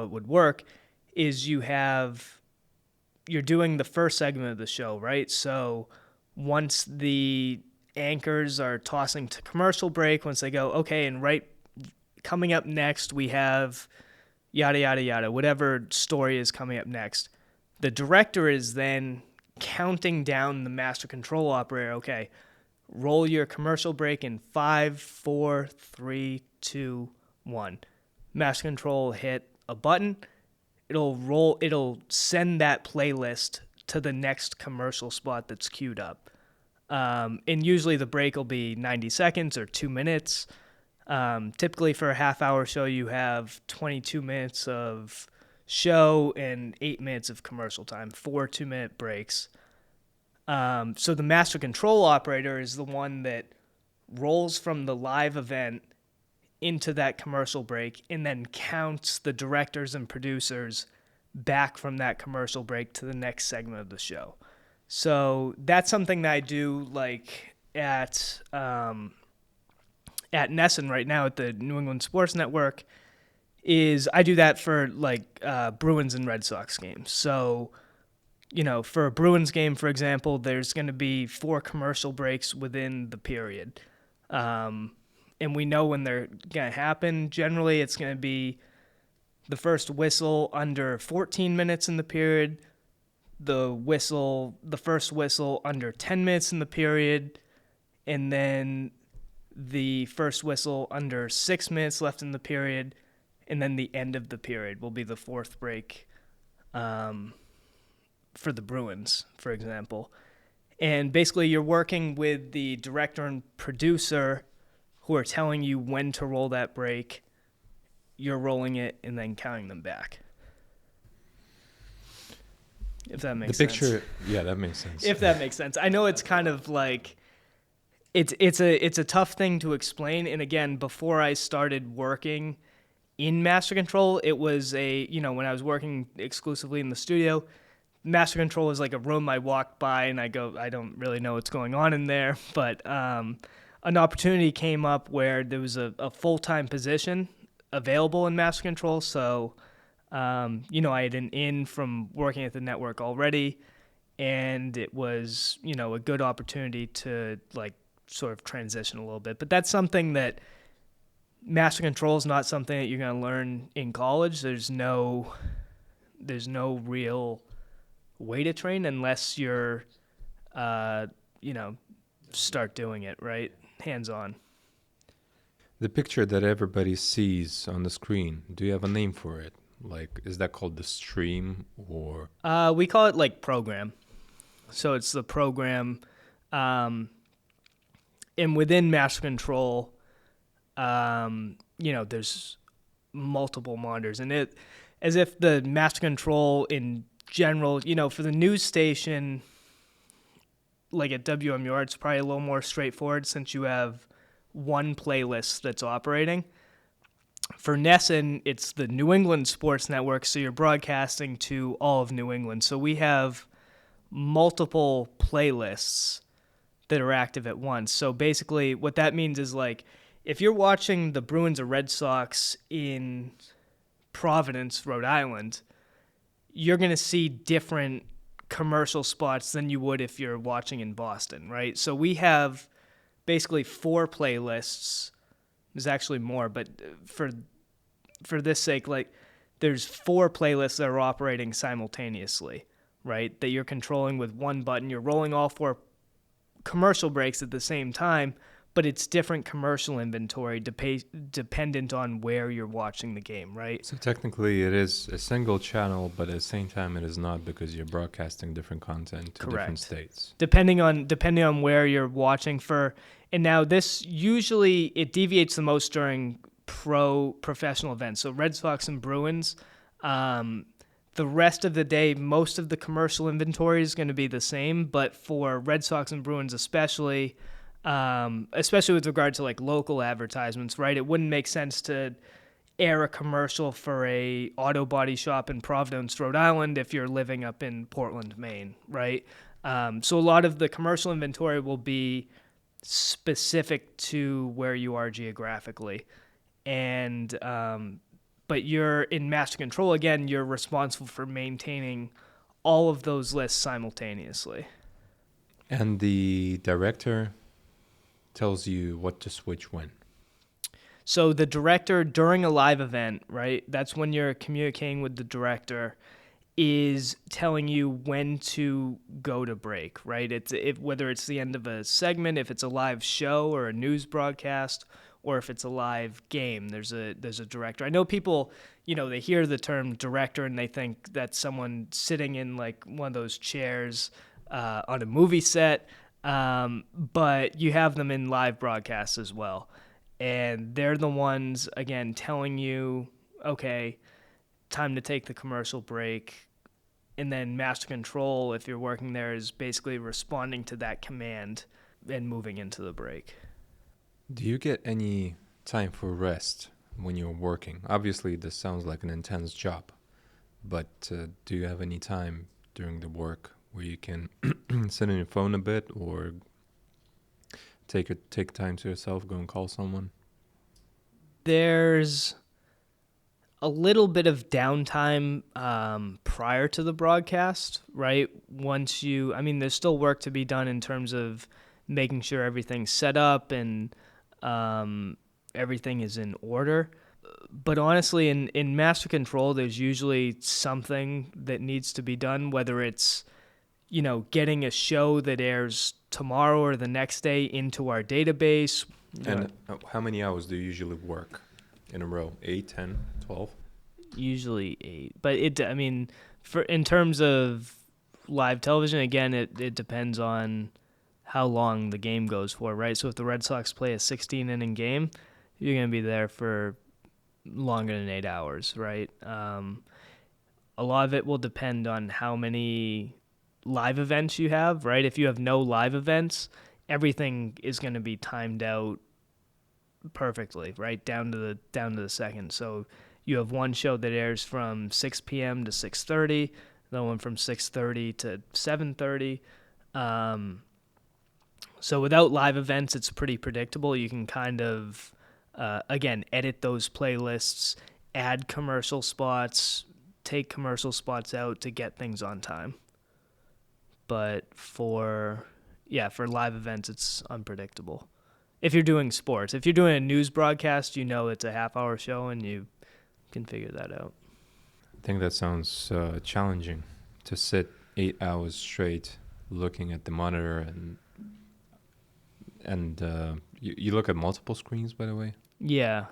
would work is you're doing the first segment of the show, right? So once the anchors are tossing to commercial break, once they go, okay, and right coming up next, we have yada, yada, yada, whatever story is coming up next. The director is then counting down the master control operator. Okay, roll your commercial break in 5, 4, 3, 2, 1. Master control hit a button. It'll send that playlist to the next commercial spot that's queued up. And usually the break will be 90 seconds or 2 minutes. Typically for a half-hour show, you have 22 minutes of show and 8 minutes of commercial time, 4 2-minute breaks. So the master control operator is the one that rolls from the live event into that commercial break and then counts the directors and producers back from that commercial break to the next segment of the show. So that's something that I do like at NESN right now at the New England Sports Network. Is I do that for like Bruins and Red Sox games. So, for a Bruins game, for example, there's going to be 4 commercial breaks within the period. And we know when they're going to happen. Generally, it's going to be the first whistle under 14 minutes in the period, the first whistle under 10 minutes in the period, and then the first whistle under 6 minutes left in the period, and then the end of the period will be the 4th break for the Bruins, for example. And basically, you're working with the director and producer who are telling you when to roll that break. You're rolling it and then counting them back. If that makes sense. The picture, yeah, that makes sense. If that makes sense. I know it's kind of like it's a tough thing to explain. And again, before I started working in Master Control, it was when I was working exclusively in the studio, Master Control was like a room I walked by and I don't really know what's going on in there. But an opportunity came up where there was a full-time position available in Master Control. So, I had an in from working at the network already, and it was, a good opportunity to like sort of transition a little bit. But that's something that Master Control is not something that you're going to learn in college. There's no real way to train unless you're, start doing it, right? Hands-on. The picture that everybody sees on the screen, do you have a name for it? Like, is that called the stream or? We call it like program. So it's the program, and within Master Control, there's multiple monitors, and it as if the Master Control in general, for the news station, like at WMUR, it's probably a little more straightforward since you have one playlist that's operating. For NESN, it's the New England Sports Network, so you're broadcasting to all of New England. So we have multiple playlists that are active at once. So basically what that means is like if you're watching the Bruins or Red Sox in Providence, Rhode Island, you're going to see different commercial spots than you would if you're watching in Boston, right? So we have basically 4 playlists. There's actually more, but for this sake, like there's 4 playlists that are operating simultaneously, right? That you're controlling with one button. You're rolling all 4 commercial breaks at the same time, but it's different commercial inventory dependent on where you're watching the game, right? So technically it is a single channel, but at the same time it is not because you're broadcasting different content to different states. Depending on where you're watching for. And now this usually it deviates the most during professional events. So Red Sox and Bruins, the rest of the day, most of the commercial inventory is going to be the same. But for Red Sox and Bruins especially with regard to like local advertisements, right? It wouldn't make sense to air a commercial for a auto body shop in Providence, Rhode Island if you're living up in Portland, Maine, right? So a lot of the commercial inventory will be specific to where you are geographically. And but you're in Master Control, again, you're responsible for maintaining all of those lists simultaneously. And the director tells you what to switch when. So the director during a live event, right? That's when you're communicating with the director, is telling you when to go to break, right? Whether it's the end of a segment, if it's a live show or a news broadcast, or if it's a live game, there's a director. I know people, they hear the term director and they think that's someone sitting in like one of those chairs on a movie set, but you have them in live broadcasts as well. And they're the ones, again, telling you, okay, time to take the commercial break. And then Master Control, if you're working there, is basically responding to that command and moving into the break. Do you get any time for rest when you're working? Obviously, this sounds like an intense job, but do you have any time during the work where you can sit on your phone a bit or take time to yourself, go and call someone? There's a little bit of downtime prior to the broadcast, right? There's still work to be done in terms of making sure everything's set up and everything is in order. But honestly, in Master Control, there's usually something that needs to be done, whether it's, getting a show that airs tomorrow or the next day into our database. And how many hours do you usually work in a row? 8, 10, 12? Usually 8. But in terms of live television, again, it depends on how long the game goes for, right? So if the Red Sox play a 16-inning game, you're going to be there for longer than 8 hours, right? A lot of it will depend on how many live events you have, right? If you have no live events, everything is going to be timed out perfectly, right? Down to the second. So you have one show that airs from 6 p.m. to 6:30, the one from 6:30 to 7:30. So without live events, it's pretty predictable. You can kind of, again, edit those playlists, add commercial spots, take commercial spots out to get things on time. But for live events, it's unpredictable. If you're doing sports, if you're doing a news broadcast, it's a half-hour show and you can figure that out. I think that sounds challenging to sit 8 hours straight looking at the monitor and you look at multiple screens, by the way. Yeah,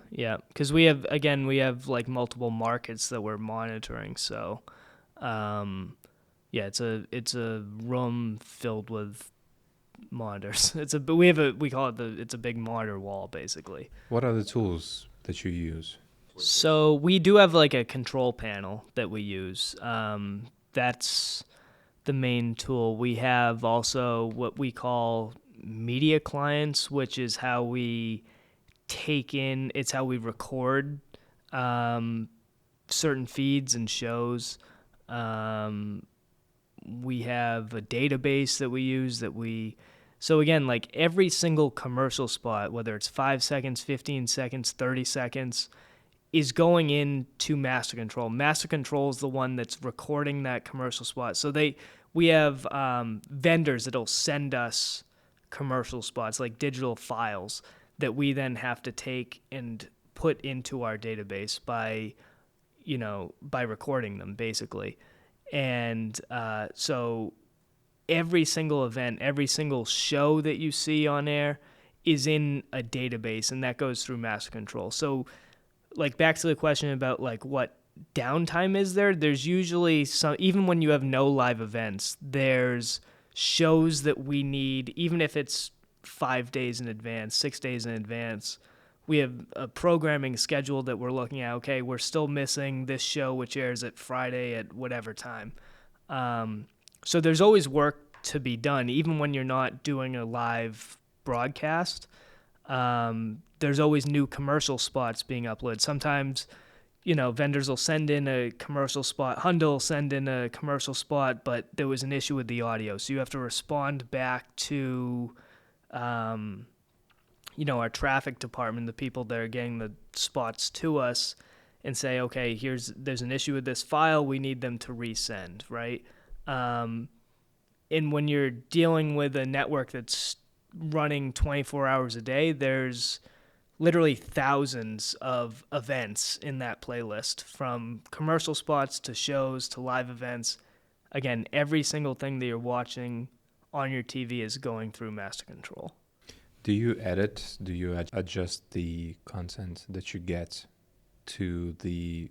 because we have like multiple markets that we're monitoring. So, it's a room filled with monitors. We call it it's a big monitor wall basically. What are the tools that you use? So we do have like a control panel that we use. That's the main tool. We have also what we call media clients, which is how we how we record certain feeds and shows. We have a database that we use so again, like every single commercial spot, whether it's 5 seconds, 15 seconds, 30 seconds, is going into Master Control. Master Control is the one that's recording that commercial spot. So we have vendors that'll send us commercial spots, like digital files, that we then have to take and put into our database by recording them, basically. And so every single event, every single show that you see on air is in a database, and that goes through Master Control. So, like, back to the question about, like, what downtime is there's usually some, even when you have no live events, there's shows that we need, even if it's 5 days in advance, 6 days in advance. We have a programming schedule that we're looking at. Okay, we're still missing this show, which airs at Friday at whatever time. So there's always work to be done, even when you're not doing a live broadcast. There's always new commercial spots being uploaded. Sometimes, vendors will send in a commercial spot. Hyundai will send in a commercial spot, but there was an issue with the audio. So you have to respond back to, our traffic department, the people that are getting the spots to us, and say, okay, there's an issue with this file. We need them to resend, right? And when you're dealing with a network that's running 24 hours a day, there's literally thousands of events in that playlist, from commercial spots to shows to live events. Again, every single thing that you're watching on your TV is going through Master Control. Do you edit? Do you adjust the content that you get to the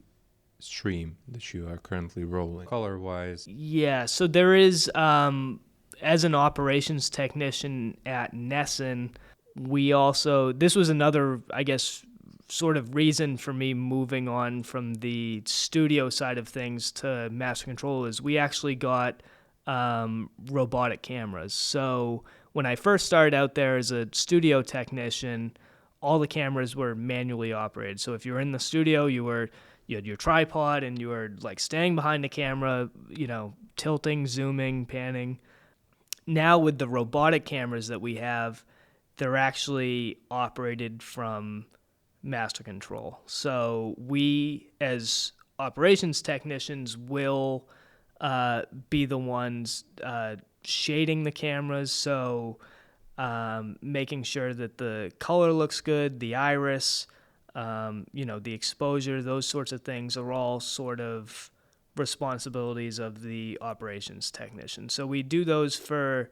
stream that you are currently rolling, color-wise? Yeah, so there is, as an operations technician at NESN, this was another, I guess, sort of reason for me moving on from the studio side of things to Master Control, is we actually got robotic cameras. So when I first started out there as a studio technician, all the cameras were manually operated. So if you were in the studio, you had your tripod and you were like standing behind the camera, tilting, zooming, panning. Now with the robotic cameras that we have, they're actually operated from Master Control. So we, as operations technicians, will be the ones shading the cameras, so making sure that the color looks good, the iris, the exposure, those sorts of things are all sort of responsibilities of the operations technician. So we do those for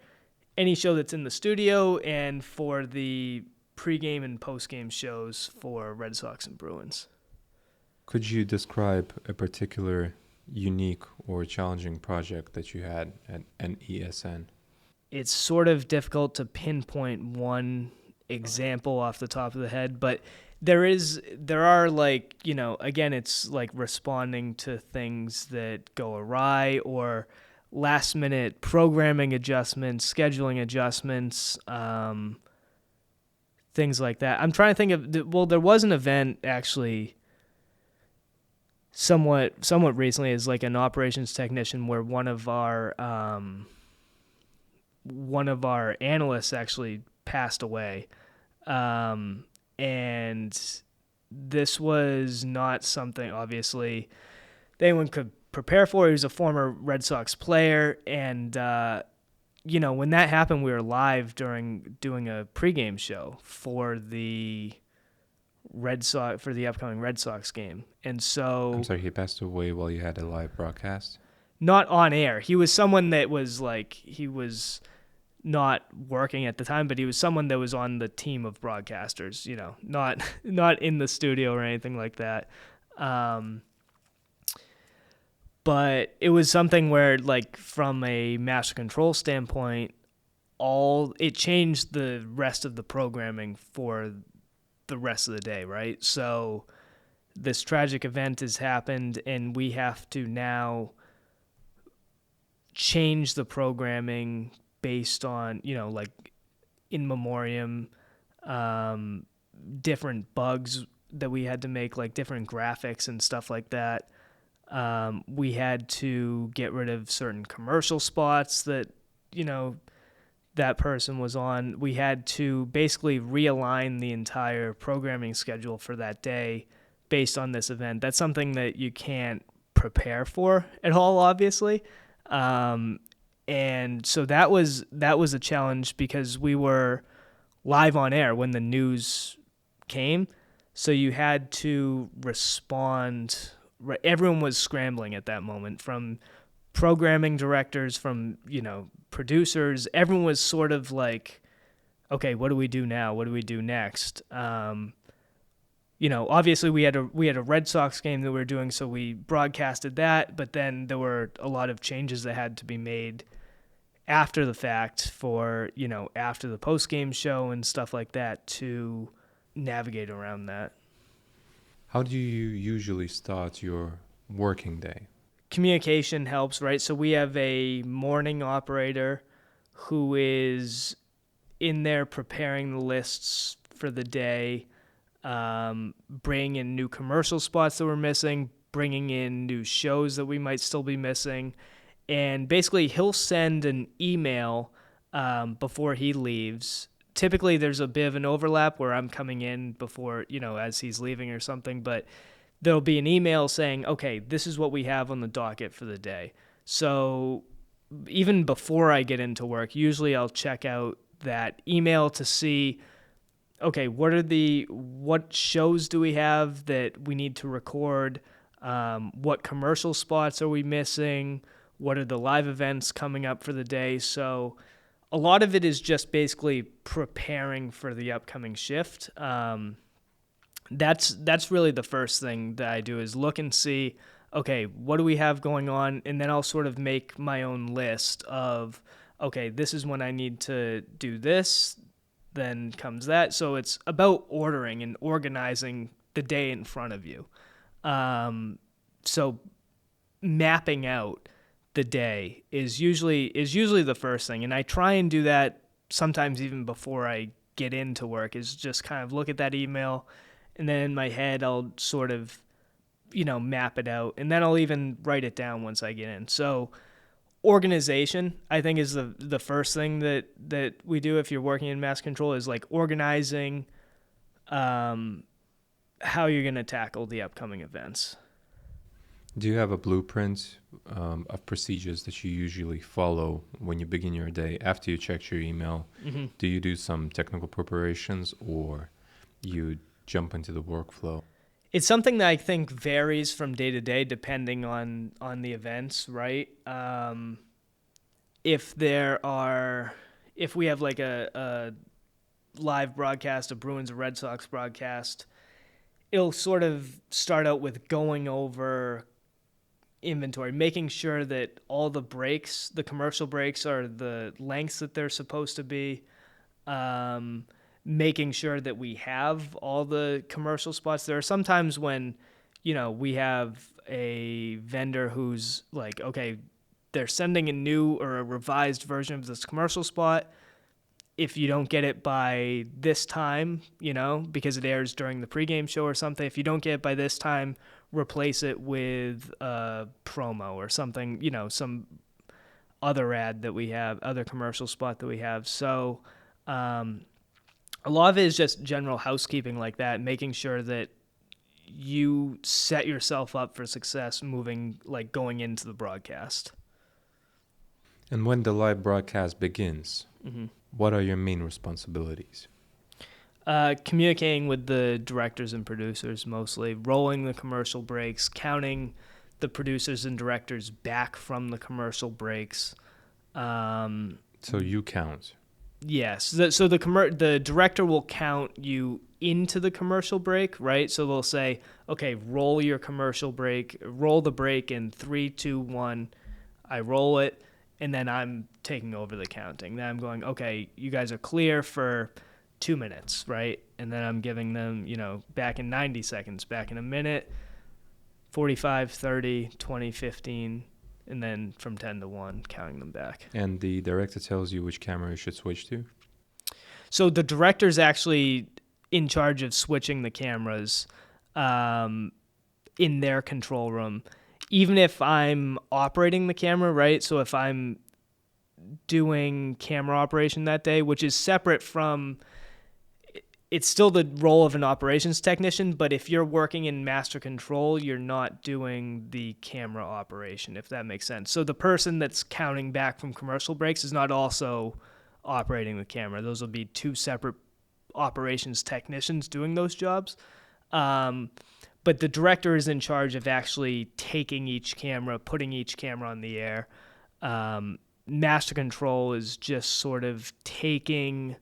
any show that's in the studio and for the pregame and postgame shows for Red Sox and Bruins. Could you describe a particular unique or challenging project that you had at NESN? It's sort of difficult to pinpoint one example off the top of the head, but there are, like, again, it's like responding to things that go awry or last minute programming adjustments, scheduling adjustments, things like that. I'm trying to think of, there was an event actually somewhat recently as like an operations technician where one of our analysts actually passed away. And this was not something, obviously, that anyone could prepare for. He was a former Red Sox player, and when that happened, we were live doing a pregame show for the upcoming Red Sox game. And so, I'm sorry, he passed away while you had a live broadcast? not on air. He was someone that was like, he was not working at the time, but he was someone that was on the team of broadcasters, not in the studio or anything like that. But it was something where, like, from a master control standpoint, it changed the rest of the programming for the rest of the day, right? So this tragic event has happened, and we have to now change the programming based on, like, in memoriam, different bugs that we had to make, like different graphics and stuff like that. We had to get rid of certain commercial spots that, that person was on. We had to basically realign the entire programming schedule for that day based on this event. That's something that you can't prepare for at all, obviously. And so that was a challenge because we were live on air when the news came. So you had to respond. Everyone was scrambling at that moment, from programming directors, from, producers. Everyone was sort of like, okay, what do we do now? What do we do next? Obviously we had a Red Sox game that we were doing, so we broadcasted that, but then there were a lot of changes that had to be made after the fact for, after the post-game show and stuff like that to navigate around that. How do you usually start your working day? Communication helps, right? So we have a morning operator who is in there preparing the lists for the day, bringing in new commercial spots that we're missing, bringing in new shows that we might still be missing. And basically, he'll send an email before he leaves. Typically, there's a bit of an overlap where I'm coming in before, as he's leaving or something, but there'll be an email saying, okay, this is what we have on the docket for the day. So even before I get into work, usually I'll check out that email to see, okay, what shows do we have that we need to record? What commercial spots are we missing? What are the live events coming up for the day? So a lot of it is just basically preparing for the upcoming shift. That's really the first thing that I do, is look and see, okay, what do we have going on? And then I'll sort of make my own list of, okay, this is when I need to do this, then comes that. So it's about ordering and organizing the day in front of you. So mapping out the day is usually the first thing. And I try and do that sometimes even before I get into work, is just kind of look at that email, and then in my head I'll sort of, map it out, and then I'll even write it down once I get in. So organization, I think, is the first thing that we do if you're working in mass control, is like organizing how you're going to tackle the upcoming events. Do you have a blueprint of procedures that you usually follow when you begin your day after you checked your email? Mm-hmm. Do you do some technical preparations, or you jump into the workflow? It's something that I think varies from day to day depending on the events, right? If we have like a live broadcast, a Bruins or Red Sox broadcast, it'll sort of start out with going over inventory, making sure that all the breaks, the commercial breaks, are the lengths that they're supposed to be. Making sure that we have all the commercial spots. There are some times when, we have a vendor who's like, okay, they're sending a new or a revised version of this commercial spot. If you don't get it by this time, because it airs during the pregame show or something, if you don't get it by this time, replace it with a promo or something, some other ad that we have, other commercial spot that we have. So a lot of it is just general housekeeping like that, making sure that you set yourself up for success going into the broadcast. And when the live broadcast begins, what are your main responsibilities? Communicating with the directors and producers mostly, rolling the commercial breaks, counting the producers and directors back from the commercial breaks. So you count? Yes. So the director will count you into the commercial break, right? So they'll say, okay, roll your commercial break, roll the break in 3, 2, 1. I roll it, and then I'm taking over the counting. Then I'm going, okay, you guys are clear for 2 minutes, right? And then I'm giving them, back in 90 seconds, back in a minute, 45, 30, 20, 15, and then from 10 to 1, counting them back. And the director tells you which camera you should switch to? So the director's actually in charge of switching the cameras in their control room. Even if I'm operating the camera, right? So if I'm doing camera operation that day, which is separate from, it's still the role of an operations technician, but if you're working in master control, you're not doing the camera operation, if that makes sense. So the person that's counting back from commercial breaks is not also operating the camera. Those will be two separate operations technicians doing those jobs. But the director is in charge of actually taking each camera, putting each camera on the air. Master control is just sort of taking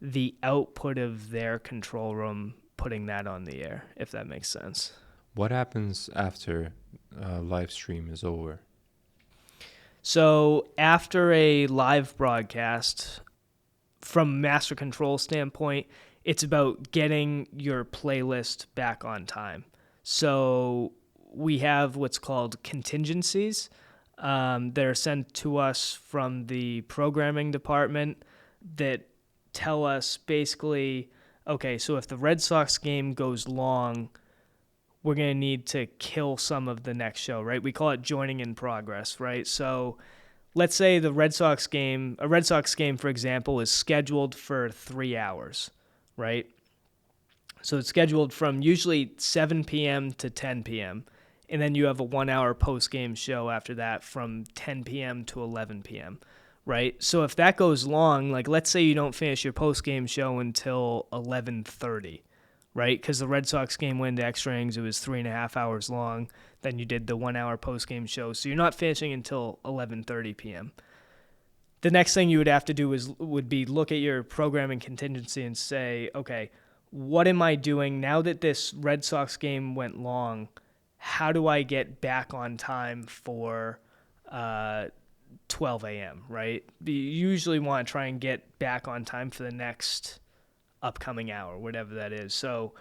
the output of their control room, putting that on the air, if that makes sense. What happens after live stream is over? So after a live broadcast, from master control standpoint, it's about getting your playlist back on time. So we have what's called contingencies that are sent to us from the programming department that tell us basically, okay, so if the Red Sox game goes long, we're going to need to kill some of the next show, right? We call it joining in progress, right? So let's say a Red Sox game, for example, is scheduled for 3 hours, right? So it's scheduled from usually 7 p.m. to 10 p.m. And then you have a 1-hour post-game show after that from 10 p.m. to 11 p.m., right? So if that goes long, like let's say you don't finish your post-game show until 11:30, right? Because the Red Sox game went into extra innings, it was 3.5 hours long. Then you did the 1-hour post-game show. So you're not finishing until 11:30 p.m. The next thing you would have to do would be look at your programming contingency and say, okay, what am I doing now that this Red Sox game went long? How do I get back on time for 12 a.m., right? You usually want to try and get back on time for the next upcoming hour, whatever that is. So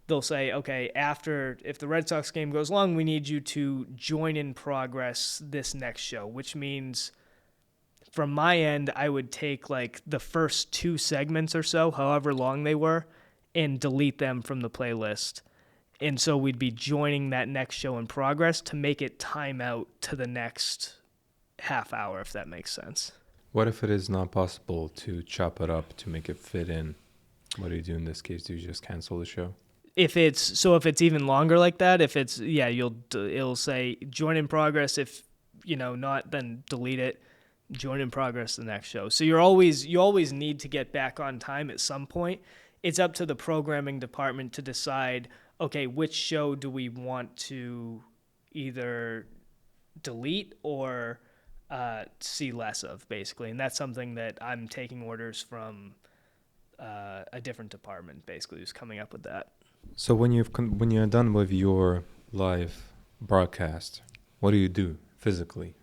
they'll say, okay, if the Red Sox game goes long, we need you to join in progress this next show, which means from my end, I would take like the first 2 segments or so, however long they were, and delete them from the playlist. And so we'd be joining that next show in progress to make it time out to the next half hour, if that makes sense. What if it is not possible to chop it up to make it fit in? What do you do in this case? Do you just cancel the show? If it's even longer like that, it'll say join in progress. If not, then delete it. Join in progress the next show. So you always need to get back on time at some point. It's up to the programming department to decide, okay, which show do we want to either delete or see less of, basically. And that's something that I'm taking orders from a different department, basically, who's coming up with that. So when you're done with your live broadcast, What do you do physically?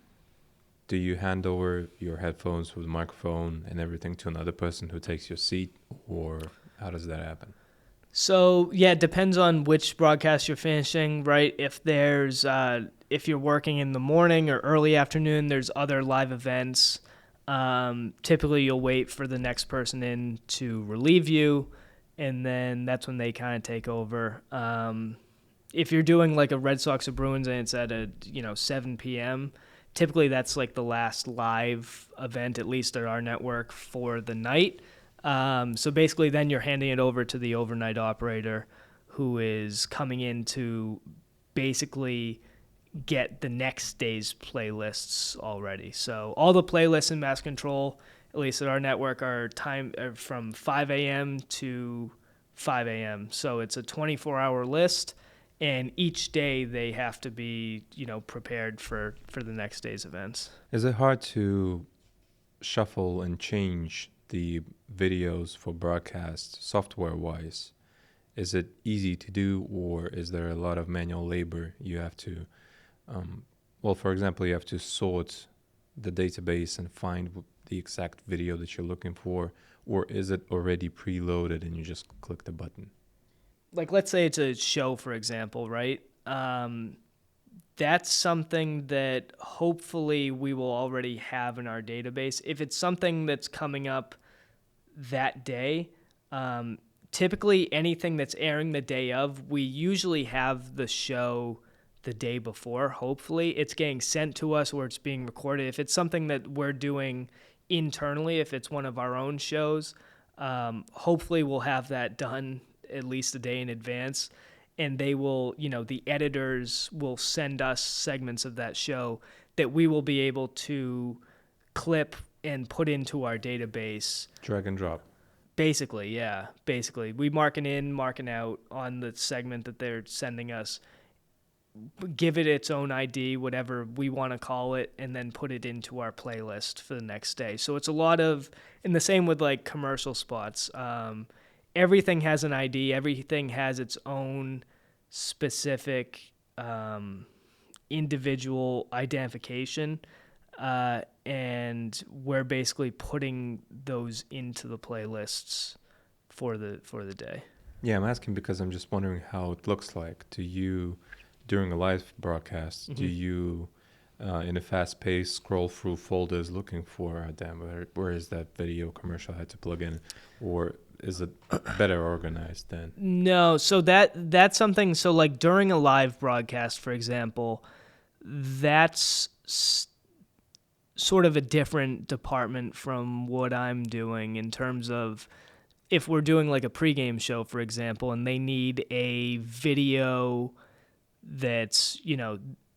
Do you hand over your headphones with a microphone and everything to another person who takes your seat, or how does that happen? So yeah, it depends on which broadcast you're finishing, right? If you're working in the morning or early afternoon, there's other live events. Typically, you'll wait for the next person in to relieve you, and then that's when they kind of take over. If you're doing like a Red Sox or Bruins and it's at 7 p.m., typically that's like the last live event, at least at our network, for the night. So basically then you're handing it over to the overnight operator who is coming in to basically get the next day's playlists already. So all the playlists in Mass Control, at least at our network, are from 5 a.m. to 5 a.m. So it's a 24-hour list, and each day they have to be, prepared for the next day's events. Is it hard to shuffle and change the videos for broadcast software-wise? Is it easy to do, or is there a lot of manual labor you have to for example, you have to sort the database and find the exact video that you're looking for, or is it already preloaded and you just click the button? Like, let's say it's a show, for example, right? That's something that hopefully we will already have in our database. If it's something that's coming up that day, typically anything that's airing the day of, we usually have the show the day before. Hopefully it's getting sent to us or it's being recorded. If it's something that we're doing internally, if it's one of our own shows, hopefully we'll have that done at least a day in advance, and they will, the editors will send us segments of that show that we will be able to clip and put into our database. Drag and drop. Basically, yeah. Basically, we mark it in, mark it out on the segment that they're sending us, give it its own ID, whatever we want to call it, and then put it into our playlist for the next day. So it's a lot of, and the same with like commercial spots. Everything has an ID. Everything has its own specific individual identification, and we're basically putting those into the playlists for the day. Yeah, I'm asking because I'm just wondering how it looks like to you during a live broadcast. Mm-hmm. Do you, in a fast pace, scroll through folders looking for, where is that video commercial I had to plug in, or is it better organized then? No, so that's something. So like during a live broadcast, for example, that's sort of a different department from what I'm doing in terms of if we're doing like a pregame show, for example, and they need a video that's,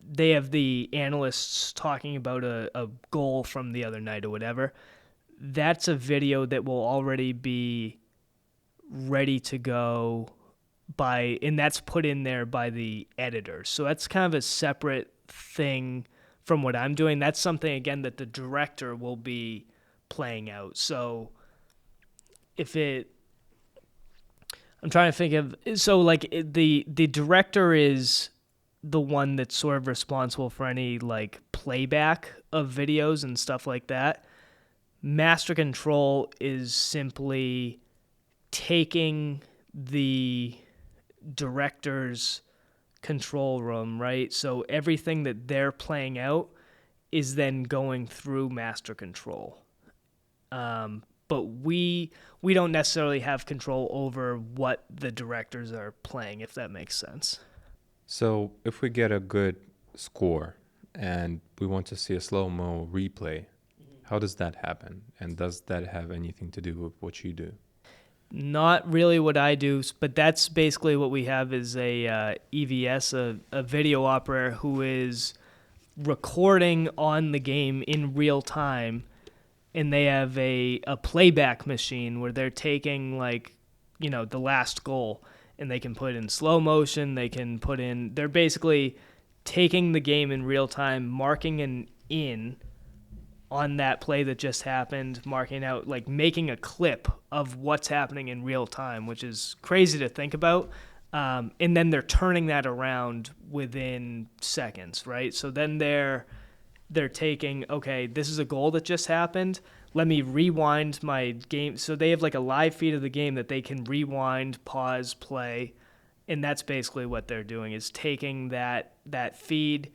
they have the analysts talking about a goal from the other night or whatever. That's a video that will already be ready to go and that's put in there by the editors. So that's kind of a separate thing from what I'm doing. That's something, again, that the director will be playing out. So I'm trying to think of, so like the director is the one that's sort of responsible for any like playback of videos and stuff like that. Master control is simply taking the director's control room, right? So everything that they're playing out is then going through master control. But we don't necessarily have control over what the directors are playing, if that makes sense. So if we get a good score and we want to see a slow-mo replay, how does that happen? And does that have anything to do with what you do? Not really what I do, but that's basically what we have is a EVS, a video operator who is recording on the game in real time, and they have a playback machine where they're taking like, the last goal, and they can put in slow motion, they're basically taking the game in real time, marking an in on that play that just happened, marking out, like making a clip of what's happening in real time, which is crazy to think about. and then they're turning that around within seconds, right? So then they're taking, okay, this is a goal that just happened. Let me rewind my game. So they have like a live feed of the game that they can rewind, pause, play, and that's basically what they're doing, is taking that feed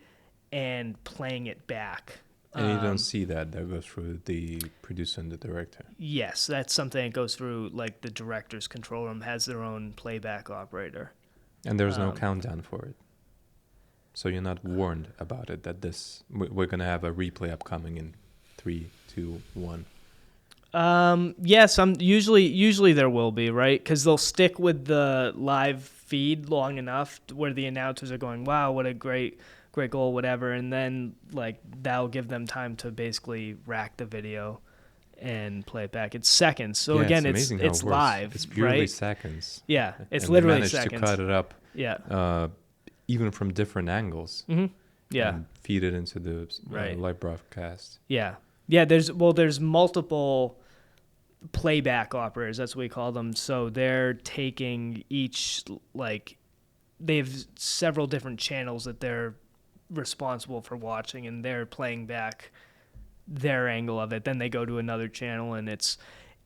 and playing it back. And you don't see that goes through the producer and the director. Yes, that's something that goes through, like the director's control room has their own playback operator. And there's no countdown for it. So you're not warned about it, that we're going to have a replay upcoming in 3, 2, 1. Yes, usually there will be, right? Because they'll stick with the live feed long enough where the announcers are going, wow, what a great goal, whatever, and then like that'll give them time to basically rack the video and play it back. It's seconds, so again, it's live. It's purely right? seconds. Yeah, it's and literally they managed seconds. to cut it up. Yeah. Even from different angles. Mm-hmm. Yeah. And feed it into the live broadcast. Yeah. Yeah. There's multiple playback operators. That's what we call them. So they're taking each, like, they have several different channels that they're responsible for watching, and they're playing back their angle of it. Then they go to another channel, and it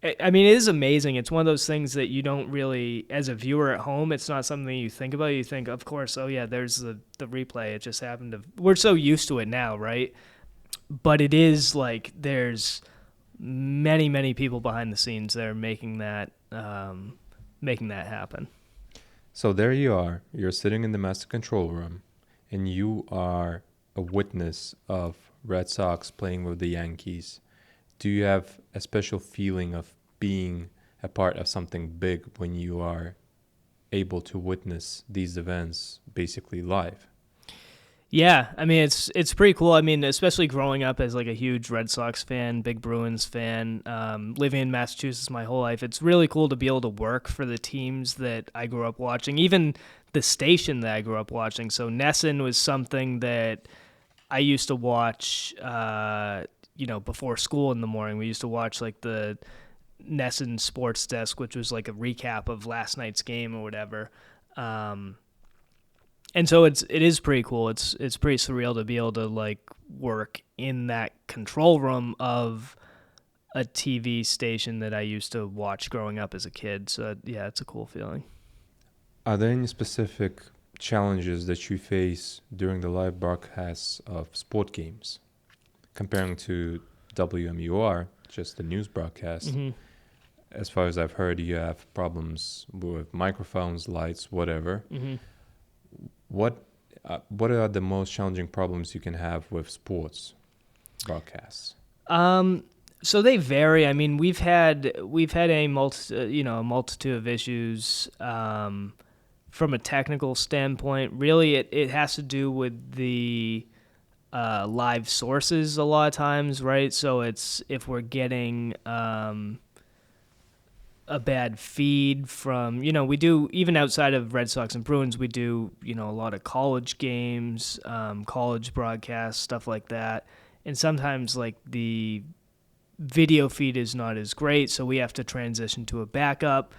is amazing. It's one of those things that you don't really, as a viewer at home, it's not something you think about. You think, of course, oh yeah, there's the replay. It just happened to, we're so used to it now, right? But it is like there's many, many people behind the scenes that are making that happen. So there you are. You're sitting in the master control room, and you are a witness of Red Sox playing with the Yankees. Do you have a special feeling of being a part of something big when you are able to witness these events basically live? Yeah, I mean, it's pretty cool. I mean, especially growing up as like a huge Red Sox fan, big Bruins fan, living in Massachusetts my whole life, it's really cool to be able to work for the teams that I grew up watching, even the station that I grew up watching. So NESN was something that I used to watch, before school in the morning. We used to watch like the NESN Sports Desk, which was like a recap of last night's game or whatever. And so it is pretty cool. It's pretty surreal to be able to like work in that control room of a TV station that I used to watch growing up as a kid. So yeah, it's a cool feeling. Are there any specific challenges that you face during the live broadcasts of sport games, comparing to WMUR, just the news broadcast? Mm-hmm. As far as I've heard, you have problems with microphones, lights, whatever. Mm-hmm. What are the most challenging problems you can have with sports broadcasts? So they vary. I mean, we've had a multitude of issues from a technical standpoint. Really, it has to do with the live sources a lot of times, right? So it's if we're getting a bad feed from, we do, even outside of Red Sox and Bruins, we do, a lot of college games, college broadcasts, stuff like that. And sometimes like the video feed is not as great, so we have to transition to a backup.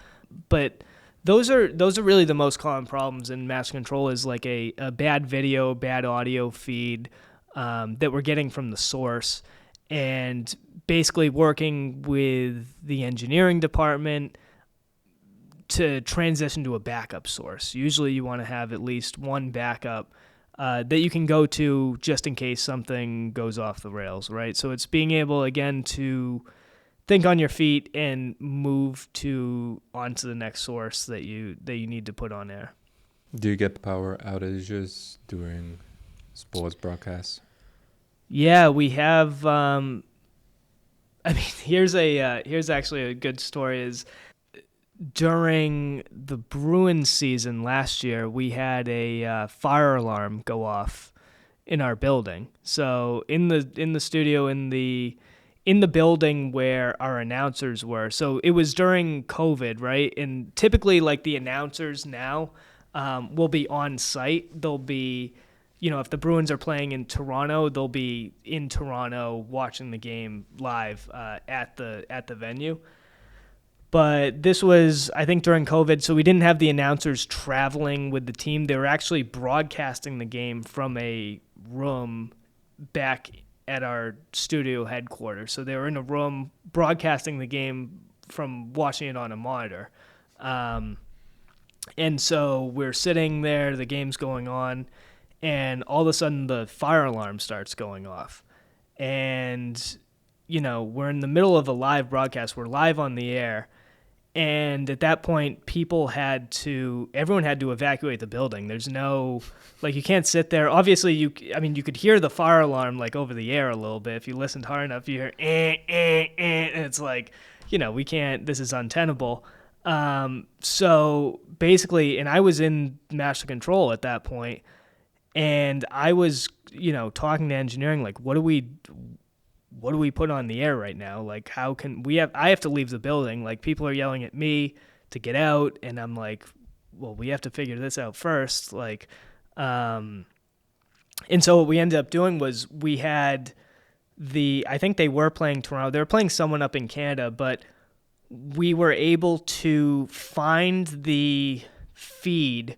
But those are really the most common problems in master control, is like a bad video, bad audio feed that we're getting from the source. And basically working with the engineering department to transition to a backup source. Usually you want to have at least one backup that you can go to just in case something goes off the rails, right? So it's being able, again, to think on your feet and move onto the next source that you need to put on air. Do you get power outages during sports broadcasts? Yeah, we have. Here's actually a good story. Is during the Bruins season last year, we had a fire alarm go off in our building. So in the studio, in the building where our announcers were. So it was during COVID, right? And typically, like the announcers now will be on site. They'll be, if the Bruins are playing in Toronto, they'll be in Toronto watching the game live at the venue. But this was, I think, during COVID, so we didn't have the announcers traveling with the team. They were actually broadcasting the game from a room back at our studio headquarters. So they were in a room broadcasting the game from watching it on a monitor. And so we're sitting there, the game's going on, and all of a sudden the fire alarm starts going off. And, we're in the middle of a live broadcast. We're live on the air. And at that point, everyone had to evacuate the building. There's no, you can't sit there. Obviously, you could hear the fire alarm, over the air a little bit. If you listened hard enough, you hear, and it's we can't, this is untenable. So basically, and I was in master control at that point, and I was, talking to engineering, what do we put on the air right now? How can I have to leave the building. People are yelling at me to get out. And I'm well, we have to figure this out first. And so what we ended up doing was we had I think they were playing Toronto. They were playing someone up in Canada, but we were able to find the feed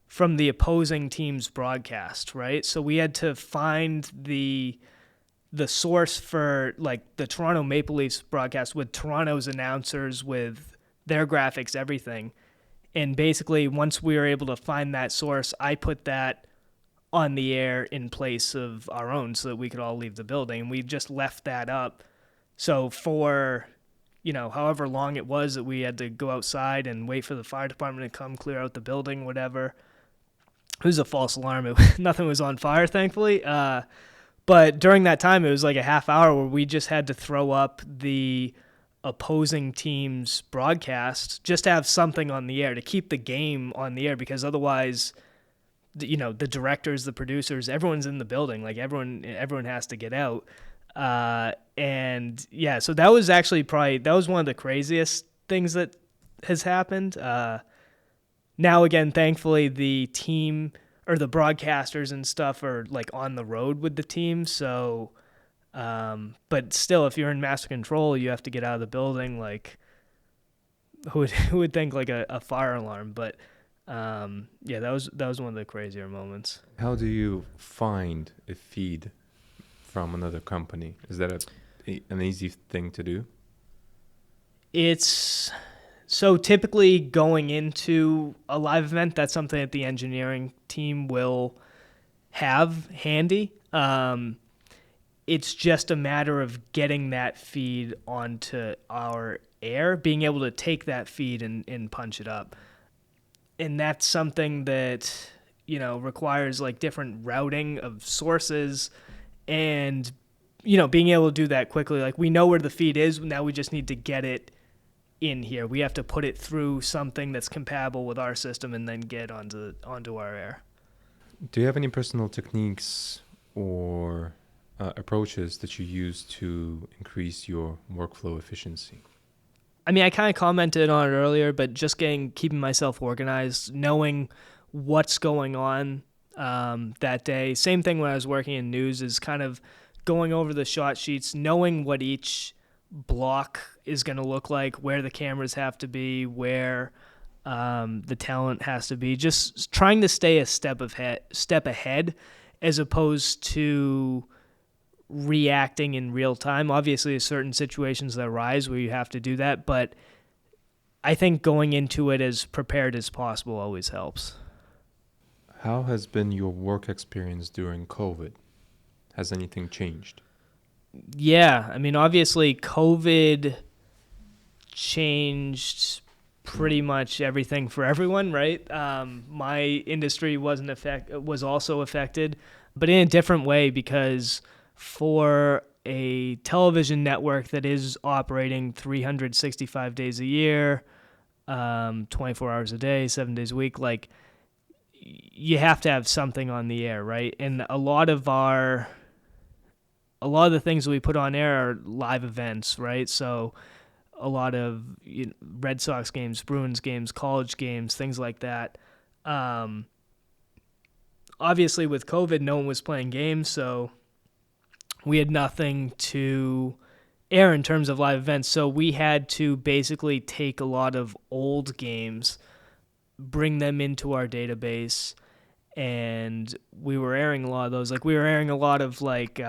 from the opposing team's broadcast, right? So we had to find the source for the Toronto Maple Leafs broadcast with Toronto's announcers, with their graphics, everything. And basically, once we were able to find that source, I put that on the air in place of our own so that we could all leave the building. And we just left that up. So for, however long it was that we had to go outside and wait for the fire department to come clear out the building, whatever. It was a false alarm. Nothing was on fire, thankfully. But during that time, it was a half hour where we just had to throw up the opposing team's broadcast just to have something on the air, to keep the game on the air, because otherwise, the directors, the producers, everyone's in the building. Everyone has to get out. And yeah, so that was actually that was one of the craziest things that has happened. Now, again, thankfully, the team or the broadcasters and stuff are on the road with the team. So, but still, if you're in master control, you have to get out of the building. Who would think a fire alarm? But yeah, that was one of the crazier moments. How do you find a feed from another company? Is that an easy thing to do? It's so typically going into a live event, that's something that the engineering team will have handy. It's just a matter of getting that feed onto our air, being able to take that feed and punch it up. And that's something that, requires different routing of sources and, being able to do that quickly. We know where the feed is. Now we just need to get it in here. We have to put it through something that's compatible with our system and then get onto our air. Do you have any personal techniques or approaches that you use to increase your workflow efficiency? I kind of commented on it earlier, but just keeping myself organized, knowing what's going on that day. Same thing when I was working in news, is kind of going over the shot sheets, knowing what each block is going to look like, where the cameras have to be, where the talent has to be, just trying to stay a step ahead as opposed to reacting in real time. Obviously, there's certain situations that arise where you have to do that, but I think going into it as prepared as possible always helps. How has been your work experience during COVID? Has anything changed? Yeah, obviously COVID changed pretty much everything for everyone, right? My industry was also affected, but in a different way, because for a television network that is operating 365 days a year, 24 hours a day, 7 days a week, you have to have something on the air, right? And a lot of the things that we put on air are live events, right? So a lot of Red Sox games, Bruins games, college games, things like that. Obviously, with COVID, no one was playing games, so we had nothing to air in terms of live events. So we had to basically take a lot of old games, bring them into our database, and we were airing a lot of those. Like we were airing a lot of like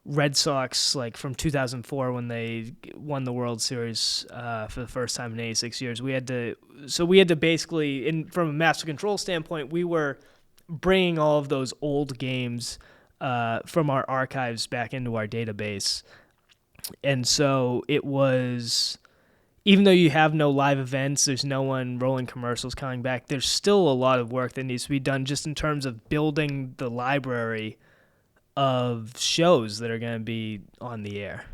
Red Sox, like from 2004 when they won the World Series for the first time in 86 years. We had to basically, from a master control standpoint, we were bringing all of those old games from our archives back into our database. And so it was, even though you have no live events, there's no one rolling commercials coming back, there's still a lot of work that needs to be done just in terms of building the library of shows that are going to be on the air.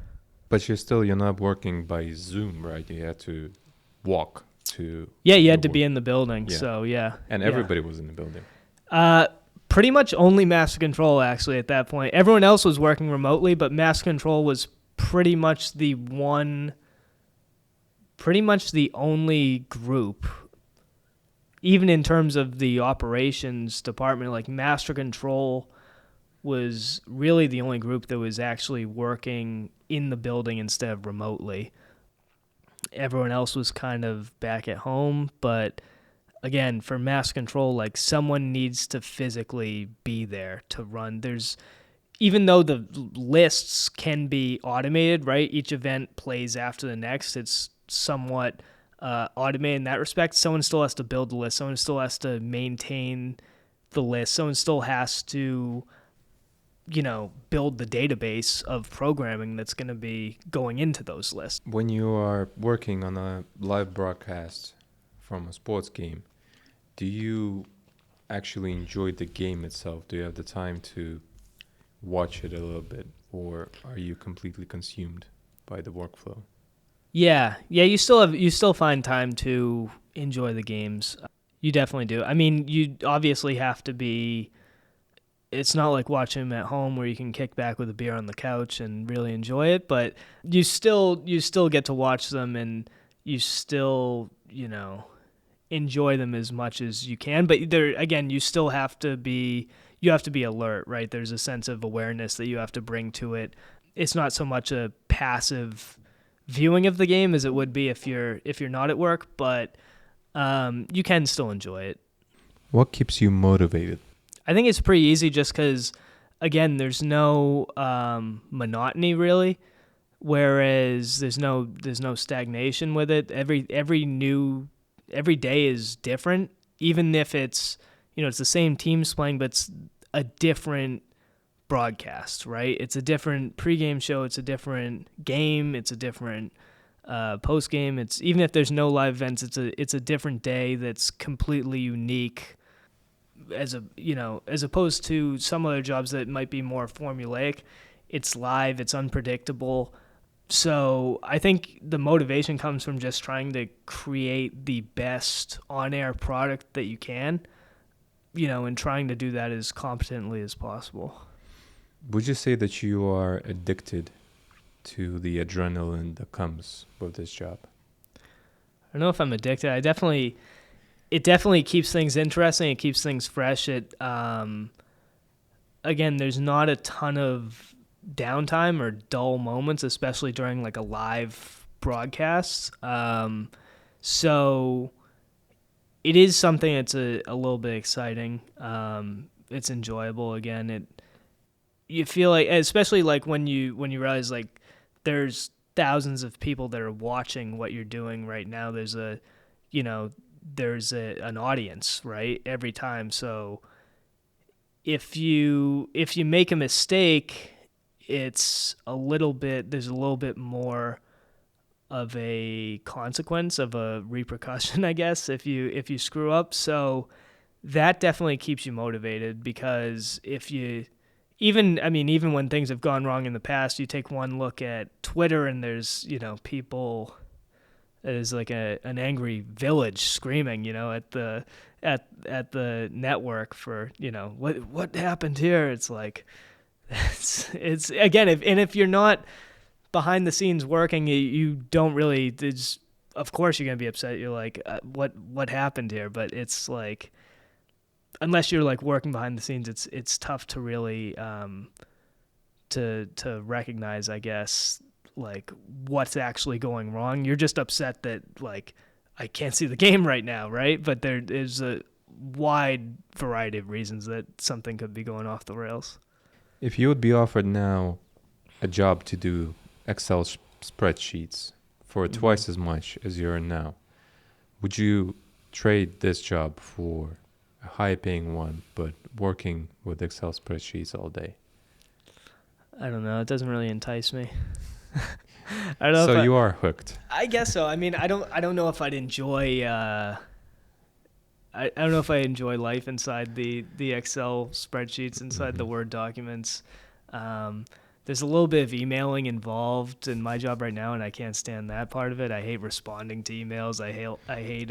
But you're not working by Zoom, right? You had to walk to... Yeah, you had to be in the building, yeah. So yeah. And everybody was in the building. Pretty much only Master Control, actually, at that point. Everyone else was working remotely, but Master Control was pretty much the only group, even in terms of the operations department. Like Master Control was really the only group that was actually working in the building instead of remotely. Everyone else was kind of back at home, but again, for Master Control, like someone needs to physically be there to run. Even though the lists can be automated, right? Each event plays after the next. It's somewhat automated in that respect. Someone still has to build the list. Someone still has to maintain the list. Someone still has to, build the database of programming that's going to be going into those lists. When you are working on a live broadcast from a sports game, do you actually enjoy the game itself? Do you have the time to watch it a little bit, or are you completely consumed by the workflow? Yeah, you still find time to enjoy the games. You definitely do. I mean, you obviously have to be. It's not like watching them at home where you can kick back with a beer on the couch and really enjoy it, but you still get to watch them, and you still enjoy them as much as you can. But you still have to be. You have to be alert, right? There's a sense of awareness that you have to bring to it. It's not so much a passive viewing of the game as it would be if you're not at work, but you can still enjoy it. What keeps you motivated? I think it's pretty easy just because, again, there's no monotony really, whereas there's no stagnation with it. Every day is different, even if it's it's the same teams playing, but it's a different broadcast, right? It's a different pregame show. It's a different game. It's a different postgame. It's even if there's no live events, it's a different day that's completely unique. As opposed to some other jobs that might be more formulaic, it's live. It's unpredictable. So I think the motivation comes from just trying to create the best on-air product that you can. And trying to do that as competently as possible. Would you say that you are addicted to the adrenaline that comes with this job? I don't know if I'm addicted. It definitely keeps things interesting. It keeps things fresh. Again, there's not a ton of downtime or dull moments, especially during like a live broadcast. So it is something that's a little bit exciting. It's enjoyable. Again, you feel like, especially like when you realize like there's thousands of people that are watching what you're doing right now. There's an audience, right, every time. So if you make a mistake, there's a little bit more of a consequence, of a repercussion, I guess, if you screw up. So that definitely keeps you motivated, because even when things have gone wrong in the past, you take one look at Twitter and there's, people, it is like an angry village screaming, at the network for, what happened here? It's like, it's again, if you're not behind the scenes working, you don't really, of course you're going to be upset. You're like, what happened here? But it's like, unless you're like working behind the scenes, it's tough to really to recognize, I guess, like what's actually going wrong. You're just upset that like I can't see the game right now, right? But there is a wide variety of reasons that something could be going off the rails. If you would be offered now a job to do Excel spreadsheets for twice as much as you earn now, would you trade this job for a high-paying one, but working with Excel spreadsheets all day? I don't know. It doesn't really entice me. I don't know. So you are hooked. I guess so. I mean, I don't know if I'd enjoy. I don't know if I enjoy life inside the Excel spreadsheets, inside the Word documents. There's a little bit of emailing involved in my job right now, and I can't stand that part of it. I hate responding to emails. I hate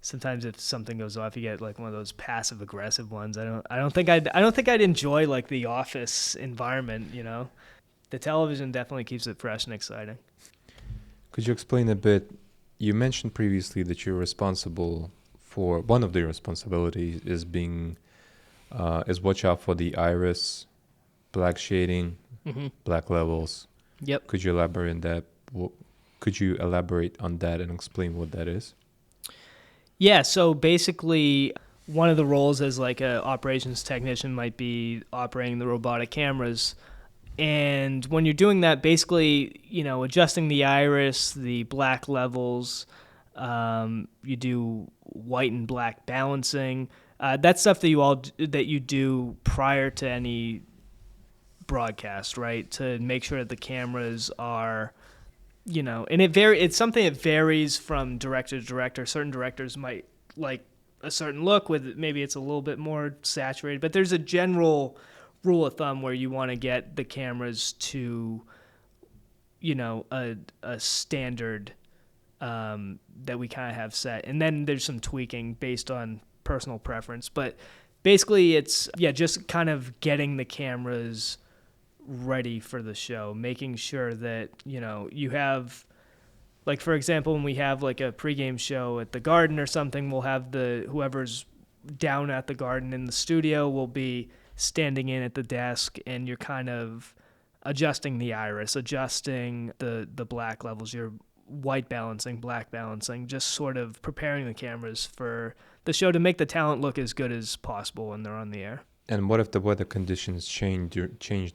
sometimes if something goes off, you get like one of those passive aggressive ones. I don't think I'd enjoy like the office environment, you know. The television definitely keeps it fresh and exciting. Could you explain a bit? You mentioned previously that you're responsible for one of the responsibilities is watch out for the iris, black shading, black levels. Yep. Could you elaborate on that? Could you elaborate on that and explain what that is? Yeah. So basically, one of the roles as like a operations technician might be operating the robotic cameras. And when you're doing that, basically, you know, adjusting the iris, the black levels, you do white and black balancing. That's stuff that you do prior to any broadcast, right? To make sure that the cameras are, you know, and it's something that varies from director to director. Certain directors might like a certain look with maybe it's a little bit more saturated, but there's a general rule of thumb where you want to get the cameras to, you know, a standard that we kind of have set. And then there's some tweaking based on personal preference. But basically it's, just kind of getting the cameras ready for the show, making sure that, you know, you have, like, for example, when we have like a pregame show at the Garden or something, we'll have whoever's down at the Garden in the studio will be standing in at the desk, and you're kind of adjusting the iris, adjusting the black levels, you're white balancing, black balancing, just sort of preparing the cameras for the show to make the talent look as good as possible when they're on the air. And what if the weather conditions change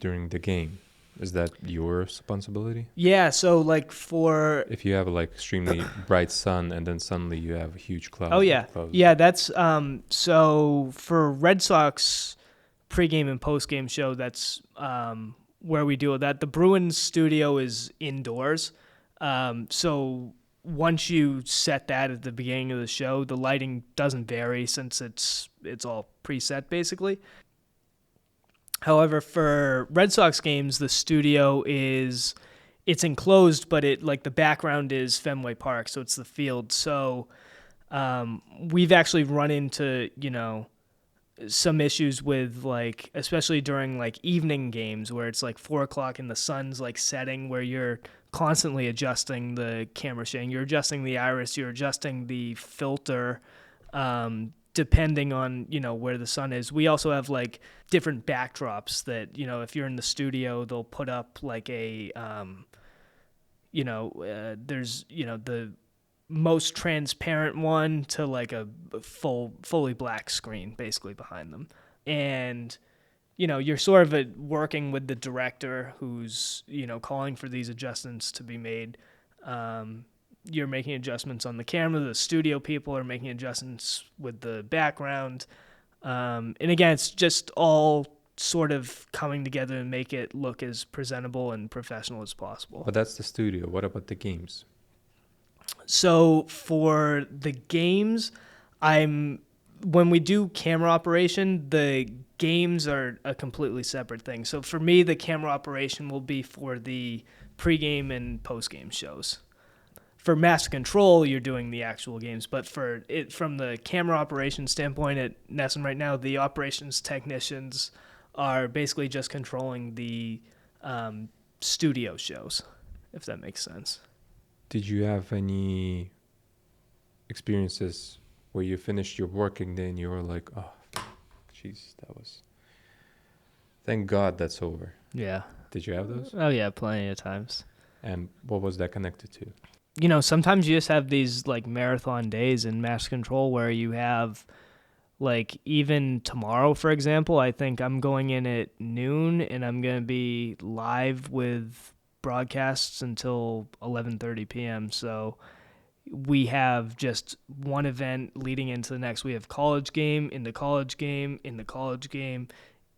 during the game? Is that your responsibility? Yeah, so like if you have like extremely bright sun and then suddenly you have a huge cloud. Oh yeah. Yeah, that's so for Red Sox pregame and postgame show, that's where we do that. The Bruins studio is indoors. So once you set that at the beginning of the show, the lighting doesn't vary since it's all preset basically. However, for Red Sox games, the studio it's enclosed, but the background is Fenway Park, so it's the field. So we've actually run into, you know, some issues with like, especially during like evening games where it's like 4:00 and the sun's like setting, where you're constantly adjusting the camera shading, you're adjusting the iris, you're adjusting the filter, depending on, you know, where the sun is. We also have like different backdrops that, you know, if you're in the studio, they'll put up like a, there's, you know, the most transparent one to like a fully black screen basically behind them. And, you know, you're sort of working with the director who's, you know, calling for these adjustments to be made. You're making adjustments on the camera. The studio people are making adjustments with the background. And again, it's just all sort of coming together and make it look as presentable and professional as possible. But that's the studio. What about the games? So for the games, when we do camera operation, the games are a completely separate thing. So for me, the camera operation will be for the pregame and postgame shows. For Master Control, you're doing the actual games, but from the camera operation standpoint at NESN right now, the operations technicians are basically just controlling the studio shows, if that makes sense. Did you have any experiences where you finished your working day and you were like, oh, jeez, thank God that's over? Yeah. Did you have those? Oh yeah, plenty of times. And what was that connected to? You know, sometimes you just have these like marathon days in mass control where you have like even tomorrow, for example, I think I'm going in at noon and I'm going to be live with broadcasts until 11:30 p.m. So we have just one event leading into the next. We have college game, into college game, into college game,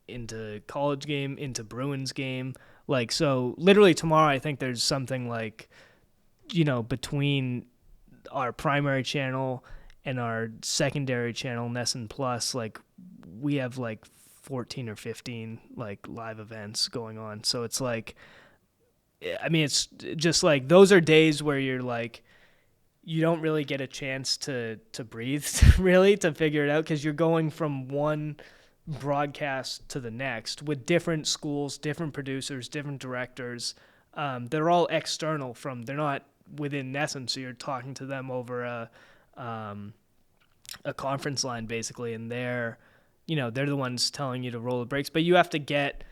into college game, into Bruins game. Like, so literally tomorrow, I think there's something like, you know, between our primary channel and our secondary channel, NESN Plus, like we have like 14 or 15 like live events going on. So it's like, I mean, it's just like those are days where you're like, you don't really get a chance to breathe, really, to figure it out, because you're going from one broadcast to the next with different schools, different producers, different directors. They're all external they're not within NESN, so you're talking to them over a conference line basically, and they're the ones telling you to roll the brakes, but you have to get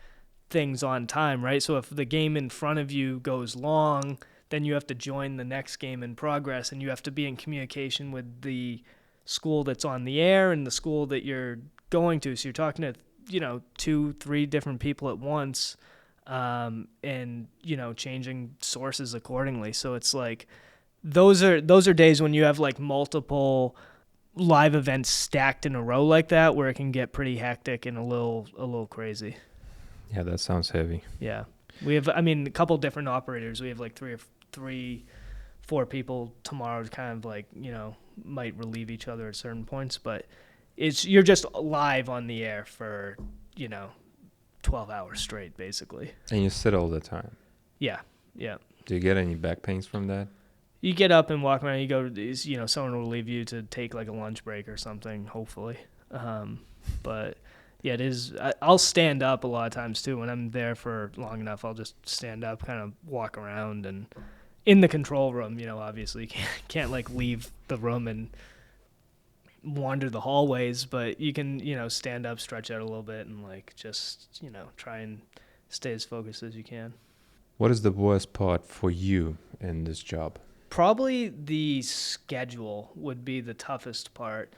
things on time, right? So if the game in front of you goes long, then you have to join the next game in progress, and you have to be in communication with the school that's on the air and the school that you're going to. So you're talking to, 2-3 different people at once, and, changing sources accordingly. So it's like, those are days when you have like multiple live events stacked in a row like that, where it can get pretty hectic and a little crazy. Yeah, that sounds heavy. Yeah. We have, a couple different operators. We have like 4 people tomorrow, kind of like, might relieve each other at certain points, but you're just live on the air for, 12 hours straight, basically. And you sit all the time. Yeah. Do you get any back pains from that? You get up and walk around. You go, someone will relieve you to take like a lunch break or something, hopefully. But yeah, it is. I'll stand up a lot of times too. When I'm there for long enough, I'll just stand up, kind of walk around, and in the control room, obviously you can't like leave the room and wander the hallways, but you can, stand up, stretch out a little bit, and like just, try and stay as focused as you can. What is the worst part for you in this job? Probably the schedule would be the toughest part.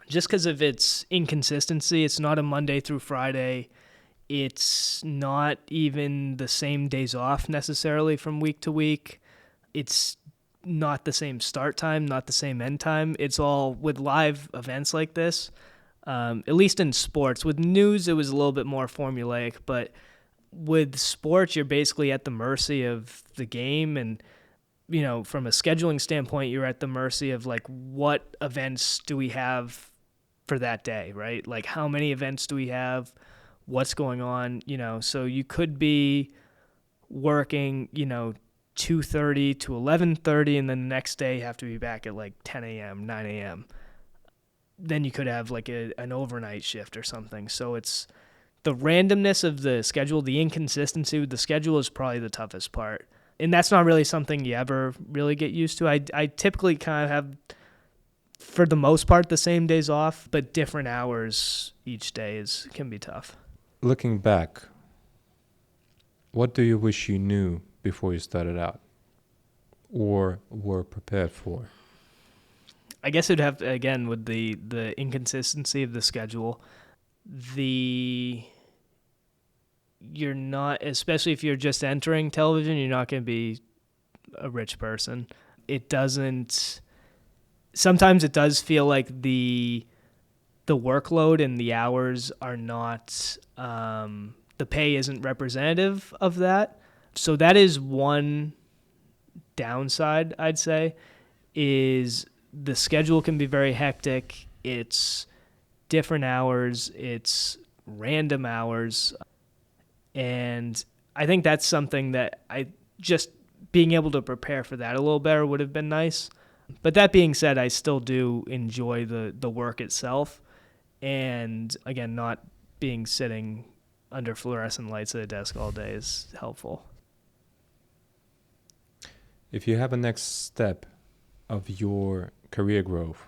Just because of its inconsistency. It's not a Monday through Friday. It's not even the same days off necessarily from week to week. It's not the same start time, not the same end time. It's all with live events like this, at least in sports. With news, it was a little bit more formulaic, but with sports, you're basically at the mercy of the game, and from a scheduling standpoint, you're at the mercy of like, what events do we have for that day, right? Like, how many events do we have? What's going on? So you could be working, 2:30 to 11:30, and then the next day you have to be back at like 10 a.m., 9 a.m. Then you could have like an overnight shift or something. So it's the randomness of the schedule, the inconsistency with the schedule is probably the toughest part. And that's not really something you ever really get used to. I typically kind of have, for the most part, the same days off, but different hours each day can be tough. Looking back, what do you wish you knew before you started out or were prepared for? I guess it'd have to, again, with the inconsistency of the schedule, you're not, especially if you're just entering television, you're not going to be a rich person. Sometimes it does feel like the workload and the hours are not, the pay isn't representative of that. So that is one downside, I'd say, is the schedule can be very hectic. It's different hours. It's random hours. And I think that's something that being able to prepare for that a little better would have been nice. But that being said, I still do enjoy the work itself. And again, not being sitting under fluorescent lights at a desk all day is helpful. If you have a next step of your career growth,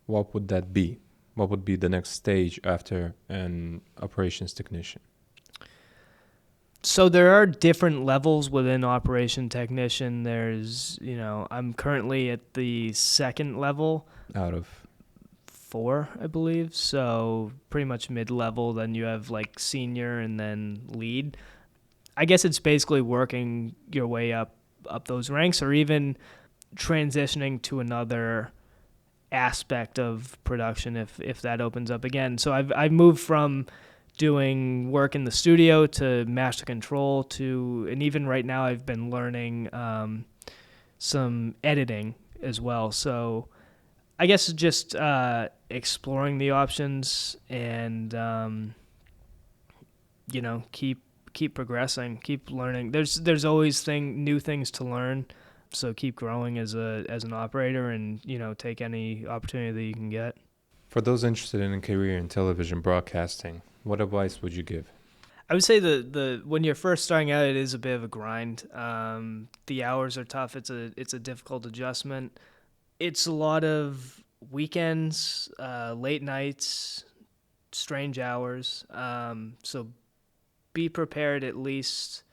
what would that be? What would be the next stage after an operations technician? So there are different levels within operation technician. There's, I'm currently at the second level, Out of 4, I believe. So pretty much mid-level. Then you have like senior and then lead. I guess it's basically working your way up those ranks, or even transitioning to another aspect of production if that opens up again. So I've moved from doing work in the studio to master control and even right now I've been learning some editing as well. So I guess just exploring the options and keep progressing, keep learning. There's always new things to learn. So keep growing as an operator, and take any opportunity that you can get. For those interested in a career in television broadcasting, what advice would you give? I would say the when you're first starting out, it is a bit of a grind. The hours are tough. It's a difficult adjustment. It's a lot of weekends, late nights, strange hours. So be prepared at least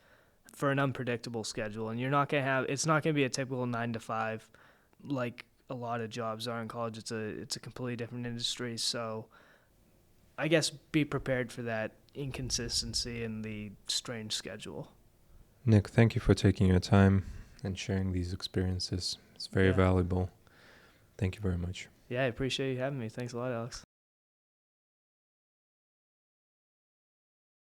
for an unpredictable schedule, and it's not gonna be a typical 9 to 5 like a lot of jobs are in college. It's a completely different industry. So I guess be prepared for that inconsistency in the strange schedule. Nick, thank you for taking your time and sharing these experiences. It's very valuable. Thank you very much. Yeah, I appreciate you having me. Thanks a lot, Alex.